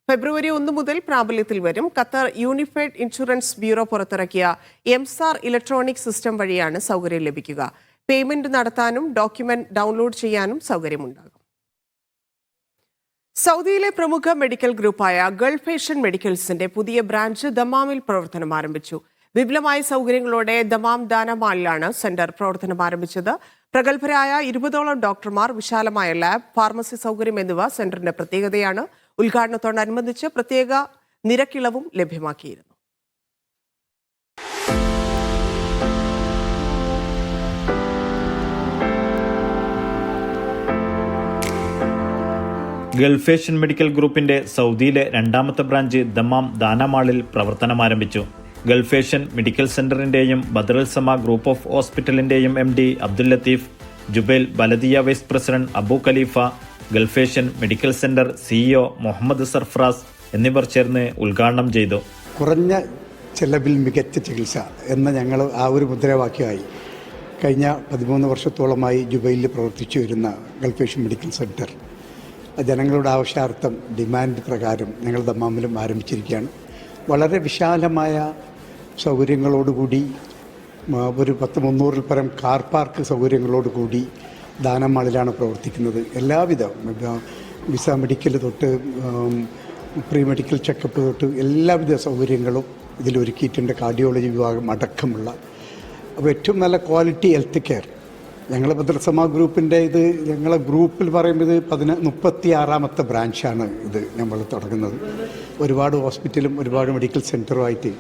ഫെബ്രുവരി 1 മുതൽ പ്രാബല്യത്തിൽ വരും. ഖത്തർ യൂണിഫൈഡ് ഇൻഷുറൻസ് ബ്യൂറോ പുറത്തിറക്കിയ എംസാർ ഇലക്ട്രോണിക് സിസ്റ്റം വഴിയാണ് സൗകര്യം ലഭിക്കുക. പേയ്മെന്റ് നടത്താനും ഡോക്യുമെന്റ് ഡൗൺലോഡ് ചെയ്യാനും സൗകര്യമുണ്ടാകും. സൗദിയിലെ പ്രമുഖ മെഡിക്കൽ ഗ്രൂപ്പായ ഗൾഫ് ഏഷ്യൻ മെഡിക്കൽസിന്റെ പുതിയ ബ്രാഞ്ച് ദമാമിൽ പ്രവർത്തനം ആരംഭിച്ചു. വിപുലമായ സൗകര്യങ്ങളോടെ ദമാം ദാനമാളിലാണ് സെന്റർ പ്രവർത്തനം ആരംഭിച്ചത്. പ്രഗത്ഭരായ 20ഓളം ഡോക്ടർമാർ, വിശാലമായ ലാബ്, ഫാർമസി സൗകര്യം എന്നിവ സെന്ററിന്റെ പ്രത്യേകതയാണ്. ഉദ്ഘാടനത്തോടനുബന്ധിച്ച് പ്രത്യേക നിരക്കിളവും ലഭ്യമാക്കിയിരുന്നു. ഗൾഫ് ഏഷ്യൻ മെഡിക്കൽ ഗ്രൂപ്പിന്റെ സൗദിയിലെ 2ാമത്തെ ബ്രാഞ്ച് ദമാം ദാനമാളിൽ പ്രവർത്തനമാരംഭിച്ചു. ഗൾഫ് ഏഷ്യൻ മെഡിക്കൽ സെന്ററിന്റെയും ബദറുൽ സമ ഗ്രൂപ്പ് ഓഫ് ഹോസ്പിറ്റലിന്റെയും MD അബ്ദുൽ ലത്തീഫ്, ജുബൈൽ ബലദിയ vice president Abu Khalifa, gulf Asian medical centre CEO Muhammad Sarfaraz എന്നിവർ ചേർന്ന് ഉദ്ഘാടനം ചെയ്തു. കുറഞ്ഞ ചെലവിൽ മികച്ച ചികിത്സ എന്ന ഞങ്ങൾ ആ ഒരു മുദ്രാവാക്യമായി കഴിഞ്ഞ 13 വർഷത്തോളമായി ജുബൈലിൽ പ്രവർത്തിച്ചു വരുന്ന ഗൾഫ് ഏഷ്യൻ മെഡിക്കൽ സെന്റർ ജനങ്ങളുടെ ആവശ്യാർത്ഥം ഡിമാൻഡ് പ്രകാരം ഞങ്ങൾ ദമാമിലും ആരംഭിച്ചിരിക്കുകയാണ്. വളരെ വിശാലമായ സൗകര്യങ്ങളോടുകൂടി ഒരു 10-300 പരം കാർ പാർക്ക് സൗകര്യങ്ങളോടുകൂടി ദാനമാളിലാണ് പ്രവർത്തിക്കുന്നത്. എല്ലാവിധ വിസ മെഡിക്കൽ തൊട്ട് പ്രീ മെഡിക്കൽ ചെക്കപ്പ് തൊട്ട് എല്ലാവിധ സൗകര്യങ്ങളും ഇതിലൊരുക്കിയിട്ടുണ്ട്. കാർഡിയോളജി വിഭാഗം അടക്കമുള്ള. അപ്പോൾ ഏറ്റവും നല്ല ക്വാളിറ്റി ഹെൽത്ത് കെയർ. ഞങ്ങൾ ഭദ്രസമാ ഗ്രൂപ്പിൻ്റെ ഞങ്ങളെ ഗ്രൂപ്പിൽ പറയുമ്പോൾ ഇത് 36ാമത്തെ ബ്രാഞ്ചാണ് ഇത് നമ്മൾ തുടങ്ങുന്നത്. ഒരുപാട് ഹോസ്പിറ്റലും ഒരുപാട് മെഡിക്കൽ സെൻ്ററുമായിട്ട്.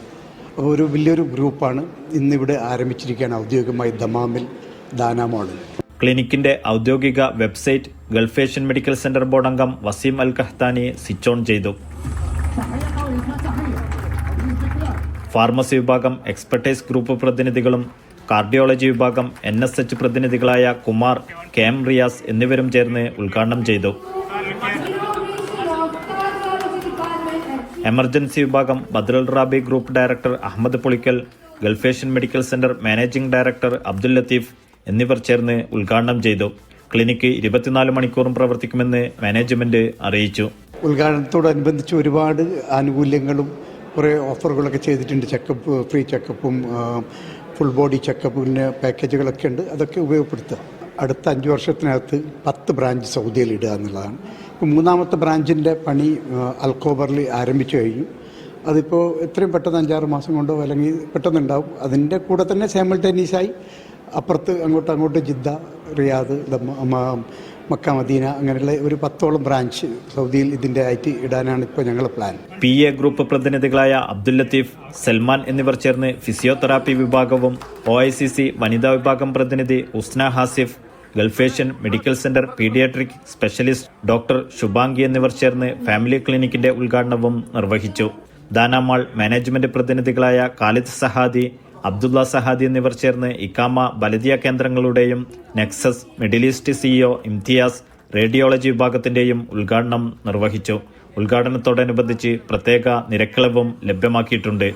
അപ്പോൾ ഒരു വലിയൊരു ഗ്രൂപ്പാണ് ഇന്നിവിടെ ആരംഭിച്ചിരിക്കുകയാണ് ഔദ്യോഗികമായി ദമാമിൽ ദാനമാളിൽ. ക്ലിനിക്കിന്റെ ഔദ്യോഗിക website Gulf Asian medical centre board അംഗം Waseem Al Qahtani switch on ചെയ്തു. ഫാർമസി വിഭാഗം എക്സ്പെർട്ടൈസ് ഗ്രൂപ്പ് പ്രതിനിധികളും കാർഡിയോളജി വിഭാഗം NSH പ്രതിനിധികളായ കുമാർ, KM റിയാസ് എന്നിവരും ചേർന്ന് ഉദ്ഘാടനം ചെയ്തു. എമർജൻസി വിഭാഗം Badrul Rabi group director Ahmed Pulikkal, Gulf Asian medical centre managing director Abdul Latheef എന്നിവർ ചേർന്ന് ഉദ്ഘാടനം ചെയ്തു. ക്ലിനിക്ക് 24 മണിക്കൂറും പ്രവർത്തിക്കുമെന്ന് മാനേജ്മെന്റ് അറിയിച്ചു. ഉദ്ഘാടനത്തോടനുബന്ധിച്ച് ഒരുപാട് ആനുകൂല്യങ്ങളും കുറേ ഓഫറുകളൊക്കെ ചെയ്തിട്ടുണ്ട്. ചെക്കപ്പ്, ഫ്രീ ചെക്കപ്പും ഫുൾ ബോഡി ചെക്കപ്പിന് പാക്കേജുകളൊക്കെ ഉണ്ട്. അതൊക്കെ ഉപയോഗപ്പെടുത്തുക. അടുത്ത 5 വർഷത്തിനകത്ത് 10 ബ്രാഞ്ച് സൗദിയിൽ ഇടുക എന്നുള്ളതാണ്. ഇപ്പോൾ 3ാമത്തെ ബ്രാഞ്ചിൻ്റെ പണി അൽഖോബറിൽ ആരംഭിച്ചു കഴിഞ്ഞു. അതിപ്പോൾ എത്രയും പെട്ടെന്ന് 5-6 മാസം കൊണ്ടോ അല്ലെങ്കിൽ പെട്ടെന്നുണ്ടാവും. അതിൻ്റെ കൂടെ തന്നെ സൈമൾട്ടേനിയസായി അപ്പുറത്ത് അങ്ങോട്ട് ജിദ്ദ, റിയാദ്, മക്ക, മദീന അങ്ങനെയുള്ള ഒരു 10ഓളം ബ്രാഞ്ച് സൗദിയിൽ ഇതിൻ്റെ ആയിട്ട് ഇടാനാണ് ഇപ്പോൾ ഞങ്ങളുടെ പ്ലാൻ. PA ഗ്രൂപ്പ് പ്രതിനിധികളായ അബ്ദുൽ ലത്തീഫ്, സൽമാൻ എന്നിവർ ചേർന്ന് ഫിസിയോതെറാപ്പി വിഭാഗവും OICC വനിതാ വിഭാഗം പ്രതിനിധി Usna Hasif, gulf Asian medical centre paediatric specialist doctor Shubhangi എന്നിവർ ചേർന്ന് ഫാമിലി ക്ലിനിക്കിന്റെ ഉദ്ഘാടനവും നിർവഹിച്ചു. ദാനമാൾ മാനേജ്മെന്റ് പ്രതിനിധികളായ ഖാലിദ് സഹാദി, അബ്ദുള്ള സഹാദി എന്നിവർ ചേർന്ന് ഇക്കാമ ബലദിയ കേന്ദ്രങ്ങളുടെയും nexus middle east CEO Imthiyas radiology വിഭാഗത്തിന്റെയും ഉദ്ഘാടനം നിർവഹിച്ചു. ഉദ്ഘാടനത്തോടനുബന്ധിച്ച് പ്രത്യേക നിരക്കിളവും ലഭ്യമാക്കിയിട്ടുണ്ട്.